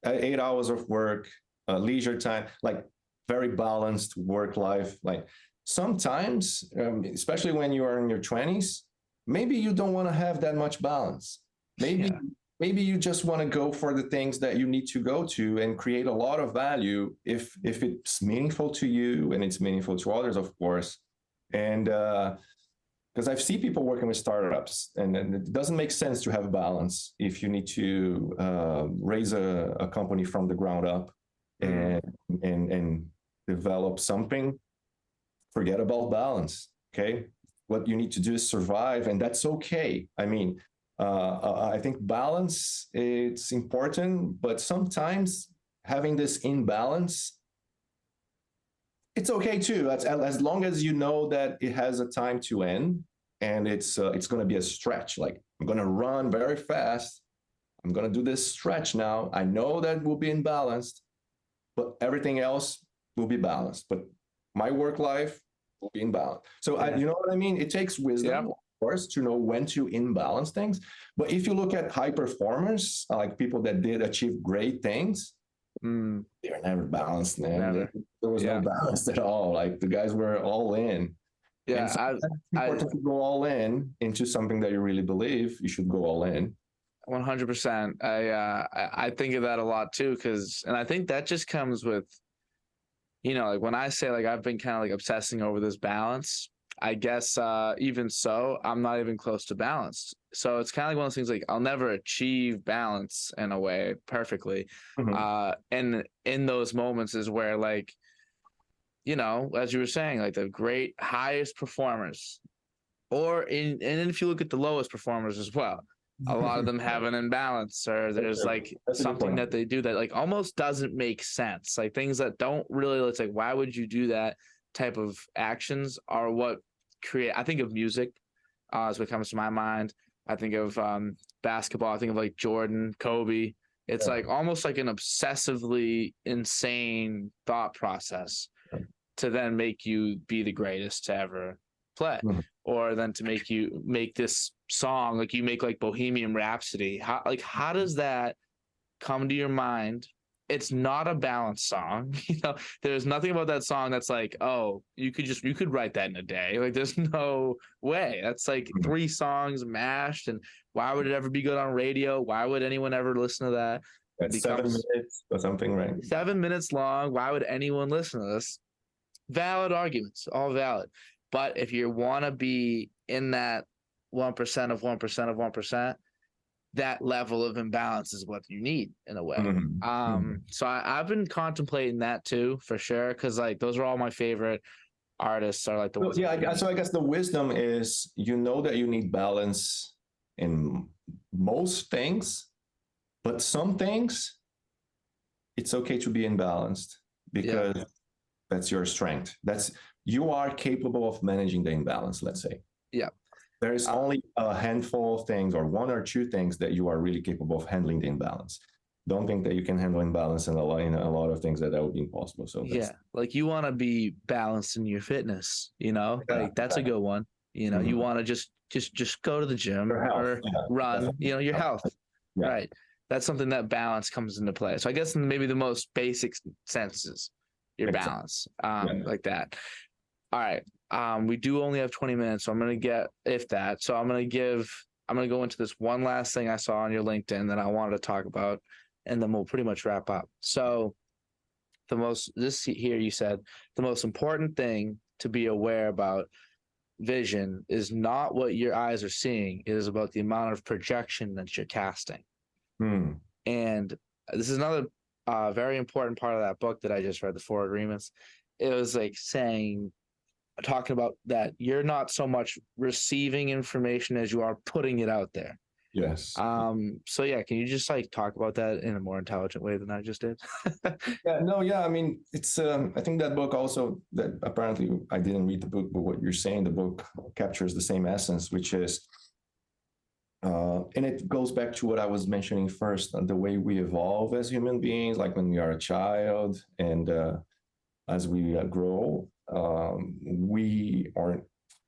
Speaker 2: 8 hours of work, leisure time, like very balanced work-life. Like sometimes, especially when you are in your 20s, maybe you don't want to have that much balance. Maybe you just want to go for the things that you need to go to and create a lot of value if it's meaningful to you and it's meaningful to others, of course. And because I've seen people working with startups, and it doesn't make sense to have balance if you need to raise a company from the ground up and develop something. Forget about balance, okay? What you need to do is survive, and that's okay. I mean, I think balance, it's important, but sometimes having this imbalance, it's okay too, as long as you know that it has a time to end, and it's going to be a stretch. Like, I'm going to run very fast. I'm going to do this stretch now. I know that will be imbalanced, but everything else will be balanced, but my work life will be in balance. So
Speaker 1: Yeah.
Speaker 2: you know what I mean? It takes wisdom, of course, to know when to imbalance things. But if you look at high performers, like people that did achieve great things, they were never balanced, man.
Speaker 1: Never.
Speaker 2: There was no balance at all. Like the guys were all in.
Speaker 1: Yeah,
Speaker 2: And sometimes it's important to go all in into something that you really believe. You should go all in.
Speaker 1: 100%. I think of that a lot too, and I think that just comes with, like when I say like I've been kind of like obsessing over this balance, I guess even so, I'm not even close to balanced. So it's kind of like one of those things like I'll never achieve balance in a way perfectly. And in those moments is where like, as you were saying, like the great highest performers, and if you look at the lowest performers as well, a lot of them have an imbalance, or there's like something that they do that like almost doesn't make sense. Like things that don't really, it's like, why would you do that type of actions are what create, I think of music is what comes to my mind. I think of basketball. I think of like Jordan, Kobe. It's like almost like an obsessively insane thought process to then make you be the greatest to ever play, or then to make you make this song, like you make like Bohemian Rhapsody. How does that come to your mind? It's not a balanced song. There's nothing about that song that's like, oh, you could write that in a day. Like there's no way. That's like 3 songs mashed, and why would it ever be good on radio? Why would anyone ever listen to that?
Speaker 2: That's 7 minutes or something, right?
Speaker 1: 7 minutes long. Why would anyone listen to this? Valid arguments, all valid. But if you want to be in that 1% of 1% of 1%, that level of imbalance is what you need in a way. So I've been contemplating that too, for sure, because like those are all my favorite artists are like the ones.
Speaker 2: So I guess the wisdom is, that you need balance in most things, but some things it's okay to be imbalanced because that's your strength. You are capable of managing the imbalance, let's say. There is only a handful of things, or 1 or 2 things, that you are really capable of handling the imbalance. Don't think that you can handle imbalance in a lot of things that would be impossible. So
Speaker 1: like you want to be balanced in your fitness, like that's a good one. You want to just go to the gym or run, your health, right? That's something that balance comes into play. So I guess in maybe the most basic senses, your balance, like that. All right. We do only have 20 minutes, so I'm going to get, if that. So I'm going to go into this one last thing I saw on your LinkedIn that I wanted to talk about, and then we'll pretty much wrap up. So you said the most important thing to be aware about vision is not what your eyes are seeing. It is about the amount of projection that you're casting. And this is another very important part of that book that I just read, The 4 Agreements. It was like talking about that you're not so much receiving information as you are putting it out there.
Speaker 2: Yes.
Speaker 1: So can you just like talk about that in a more intelligent way than I just did?
Speaker 2: I mean, it's I think that book also, that apparently I didn't read the book, but what you're saying, the book captures the same essence, which is and it goes back to what I was mentioning first, the way we evolve as human beings, like when we are a child and as we grow, our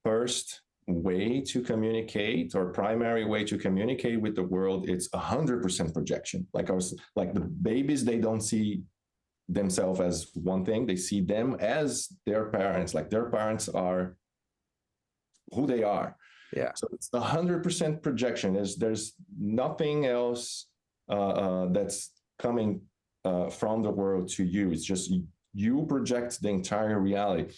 Speaker 2: first way to communicate, or primary way to communicate with the world, it's 100% projection. Like the babies, they don't see themselves as one thing; they see them as their parents. Like their parents are who they are. So it's 100% projection. There's nothing else that's coming from the world to you. It's just you project the entire reality.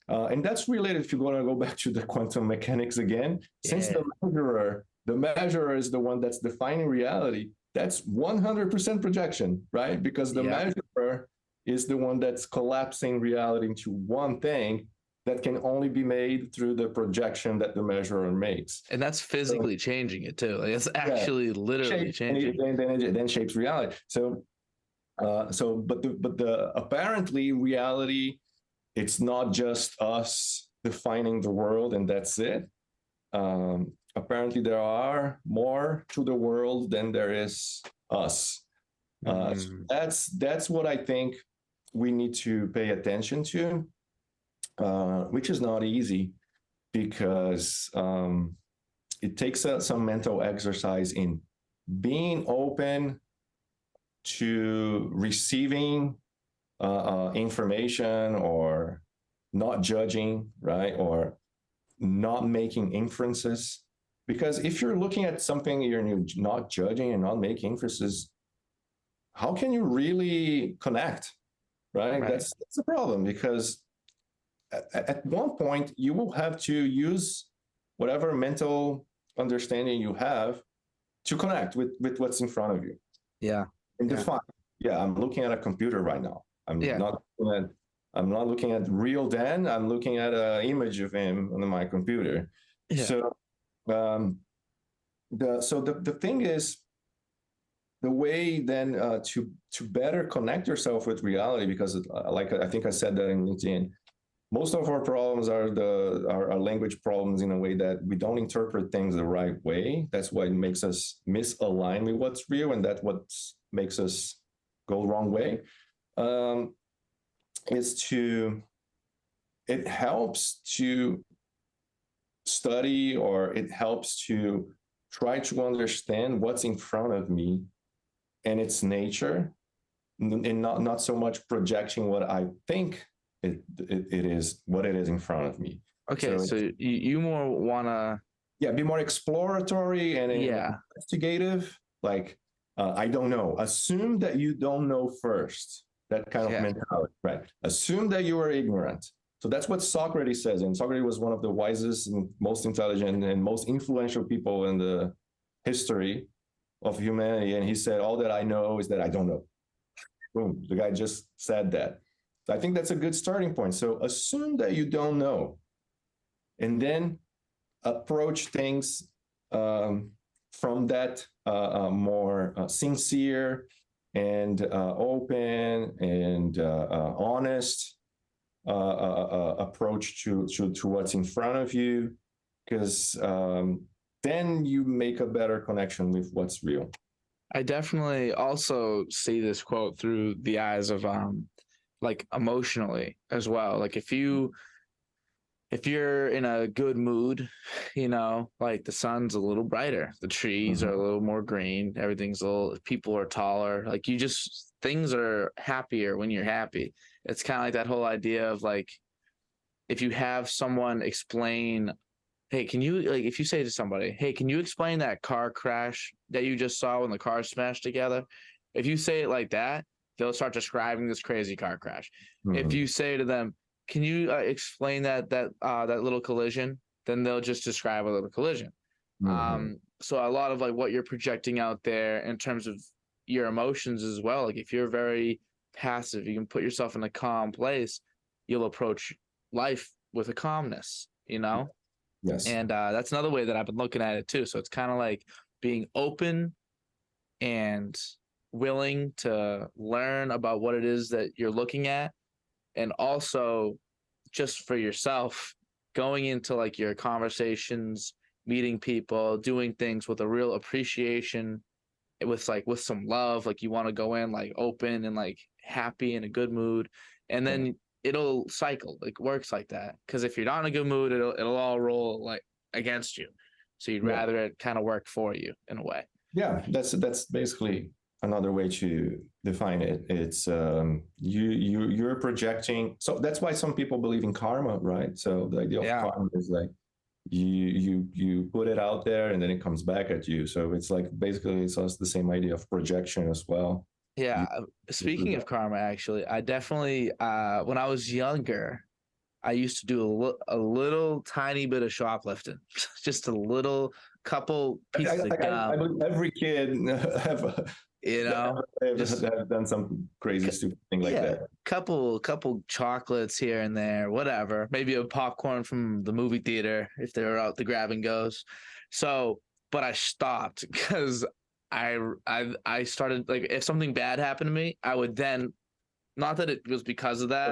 Speaker 2: And that's related, if you're going to go back to the quantum mechanics again, since the measurer is the one that's defining reality, that's 100% projection, right? Because the measurer is the one that's collapsing reality into one thing that can only be made through the projection that the measurer makes.
Speaker 1: And that's physically changing it too. Like it's actually literally changing.
Speaker 2: And then shapes reality. But the apparently reality, it's not just us defining the world and that's it. Apparently there are more to the world than there is us. So that's what I think we need to pay attention to, which is not easy because it takes some mental exercise in being open to receiving information, or not judging, right? Or not making inferences. Because if you're looking at something, you're not judging and not making inferences, how can you really connect, right? That's the problem, because at one point you will have to use whatever mental understanding you have to connect with what's in front of you.
Speaker 1: Yeah.
Speaker 2: And define. Yeah, I'm looking at a computer right now. I'm not looking at real Dan. I'm looking at an image of him on my computer.
Speaker 1: Yeah.
Speaker 2: So the thing is, the way then to better connect yourself with reality, because like I think I said that in LinkedIn, most of our problems are our language problems, in a way that we don't interpret things the right way. That's why it makes us misalign with what's real, and that's what makes us go the wrong way. It helps to study, or it helps to try to understand what's in front of me and its nature, and not so much projecting what I think it is, what it is in front of me.
Speaker 1: Okay, so you more want to
Speaker 2: be more exploratory and investigative. Like, I don't know. Assume that you don't know first. That kind of mentality, right? Assume that you are ignorant. So that's what Socrates says. And Socrates was one of the wisest and most intelligent and most influential people in the history of humanity. And he said, all that I know is that I don't know. Boom. The guy just said that. So I think that's a good starting point. So assume that you don't know, and then approach things from that more sincere and open and honest approach to what's in front of you, because then you make a better connection with what's real.
Speaker 1: I definitely also see this quote through the eyes of like emotionally as well. Like if you're in a good mood, like the sun's a little brighter, the trees are a little more green, people are taller, like things are happier when you're happy. It's kind of like that whole idea of like, if you have someone explain, hey, if you say to somebody, hey, can you explain that car crash that you just saw when the cars smashed together? If you say it like that, they'll start describing this crazy car crash. If you say to them, can you explain that little collision? Then they'll just describe a little collision. So a lot of like what you're projecting out there in terms of your emotions as well. Like if you're very passive, you can put yourself in a calm place, you'll approach life with a calmness,
Speaker 2: Yes.
Speaker 1: And that's another way that I've been looking at it too. So it's kind of like being open and willing to learn about what it is that you're looking at, and also just for yourself, going into like your conversations, meeting people, doing things with a real appreciation, with some love. Like you want to go in like open and like happy, in a good mood, and then it'll cycle, like works like that. Because if you're not in a good mood, it'll all roll like against you. So you'd rather it kind of work for you in a way.
Speaker 2: Yeah, that's basically another way to define it. It's you're projecting. So that's why some people believe in karma, right? So the idea of karma is like you put it out there and then it comes back at you. So it's like basically it's also the same idea of projection as well.
Speaker 1: Yeah. Speaking of karma, actually, I definitely when I was younger, I used to do a little tiny bit of shoplifting, just a little couple pieces of gum.
Speaker 2: I believe every kid have done some crazy stupid thing like that.
Speaker 1: Couple chocolates here and there, whatever. Maybe a popcorn from the movie theater if they were out the grab and goes. So, but I stopped because I started, like, if something bad happened to me, I would then, not that it was because of that,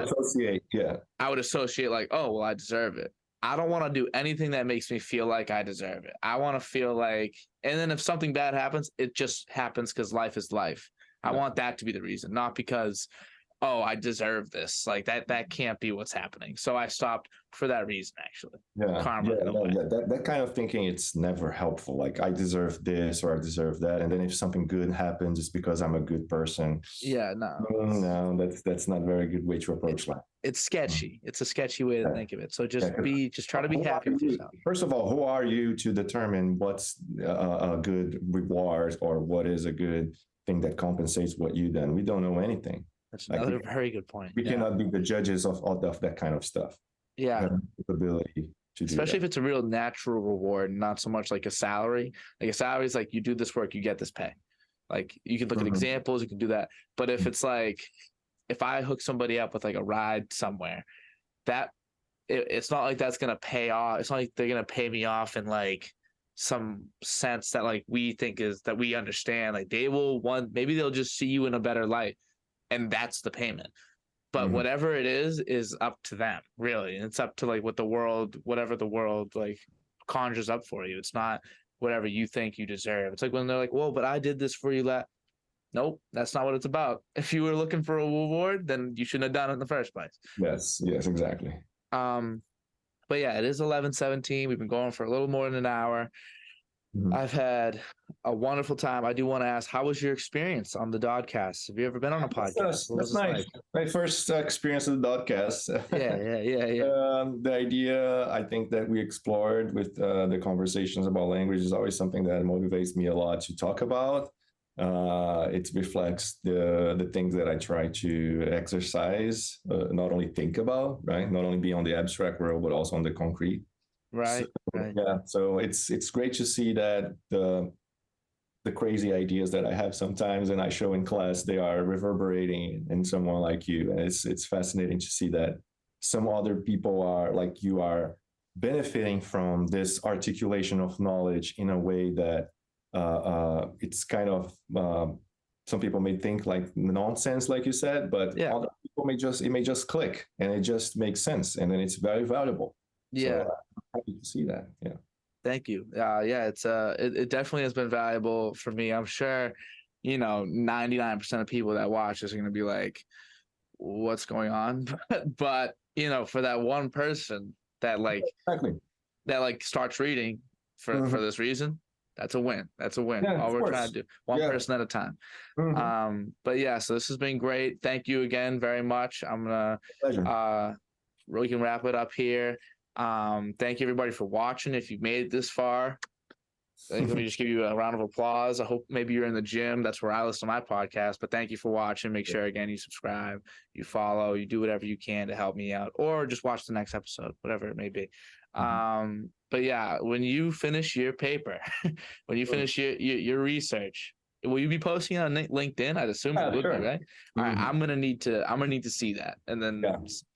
Speaker 1: I would associate like, oh, well, I deserve it. I don't want to do anything that makes me feel like I deserve it. I want to feel like, and then if something bad happens, it just happens because life is life. I want that to be the reason, not because oh, I deserve this. Like that can't be what's happening. So I stopped for that reason, actually. Karma in a way.
Speaker 2: That kind of thinking, it's never helpful. Like I deserve this or I deserve that, and then if something good happens, it's because I'm a good person.
Speaker 1: Yeah, no.
Speaker 2: No, that's not a very good way to approach life.
Speaker 1: It's sketchy. It's a sketchy way to think of it. So just try to be
Speaker 2: Who are
Speaker 1: happy with
Speaker 2: you?
Speaker 1: yourself.
Speaker 2: First of all, who are you to determine what's a good reward or what is a good thing that compensates what you done? We don't know anything.
Speaker 1: That's
Speaker 2: Like
Speaker 1: another very good point.
Speaker 2: we cannot be the judges of all of that kind of stuff.
Speaker 1: Yeah.
Speaker 2: We have the capability to do
Speaker 1: Especially
Speaker 2: that.
Speaker 1: if it's a real natural reward, not so much like a salary. Like a salary is like you do this work, you get this pay. Like you can look at examples, you can do that. But if it's like if I hook somebody up with like a ride somewhere, that it's not like that's gonna pay off. It's not like they're gonna pay me off in like some sense that like we think is that we understand. Like they will maybe they'll just see you in a better light, and that's the payment. But whatever it is up to them, really. And it's up to like whatever the world like conjures up for you. It's not whatever you think you deserve. It's like when they're like, "Whoa, but I did this for you." Nope, that's not what it's about. If you were looking for a reward, then you shouldn't have done it in the first place.
Speaker 2: Yes, exactly.
Speaker 1: But yeah, it is 11:17. We've been going for a little more than an hour. I've had a wonderful time. I do want to ask, how was your experience on the DOD-Cast? Have you ever been on a podcast?
Speaker 2: That's nice. My first experience with the DOD-Cast.
Speaker 1: Yeah.
Speaker 2: The idea, I think, that we explored with the conversations about language is always something that motivates me a lot to talk about. It reflects the things that I try to exercise, not only think about, right? Not only be on the abstract world, but also on the concrete.
Speaker 1: Right.
Speaker 2: Yeah. So it's great to see that the crazy ideas that I have sometimes and I show in class, they are reverberating in someone like you. And it's fascinating to see that some other people are like you are benefiting from this articulation of knowledge in a way that it's kind of some people may think like nonsense, like you said, but other people it may just click and it just makes sense, and then it's very valuable.
Speaker 1: Yeah,
Speaker 2: so I'm happy to see that. Yeah.
Speaker 1: Thank you. It definitely has been valuable for me. I'm sure, 99% of people that watch is going to be like, "What's going on?" But for that one person that starts reading for this reason. That's a win. That's a win.
Speaker 2: Yeah,
Speaker 1: all we're trying to do, one person at a time. But yeah, so this has been great. Thank you again very much. I'm gonna we can wrap it up here. Thank you everybody for watching. If you've made it this far, let me just give you a round of applause. I hope maybe you're in the gym. That's where I listen to my podcast. But thank you for watching. Make sure again you subscribe, you follow, you do whatever you can to help me out, or just watch the next episode, whatever it may be. But yeah, when you finish your paper, when you finish your research, will you be posting on LinkedIn? I'd assume you would be, right? All right, I'm gonna need to see that, and then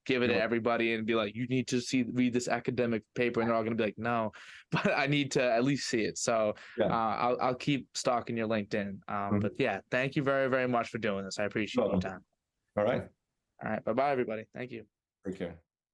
Speaker 1: give it to everybody and be like, you need to read this academic paper, and they're all gonna be like, no, but I need to at least see it. So I'll keep stalking your LinkedIn. But yeah, thank you very, very much for doing this. I appreciate your time.
Speaker 2: All right.
Speaker 1: Bye bye, everybody. Thank you.
Speaker 2: Take care.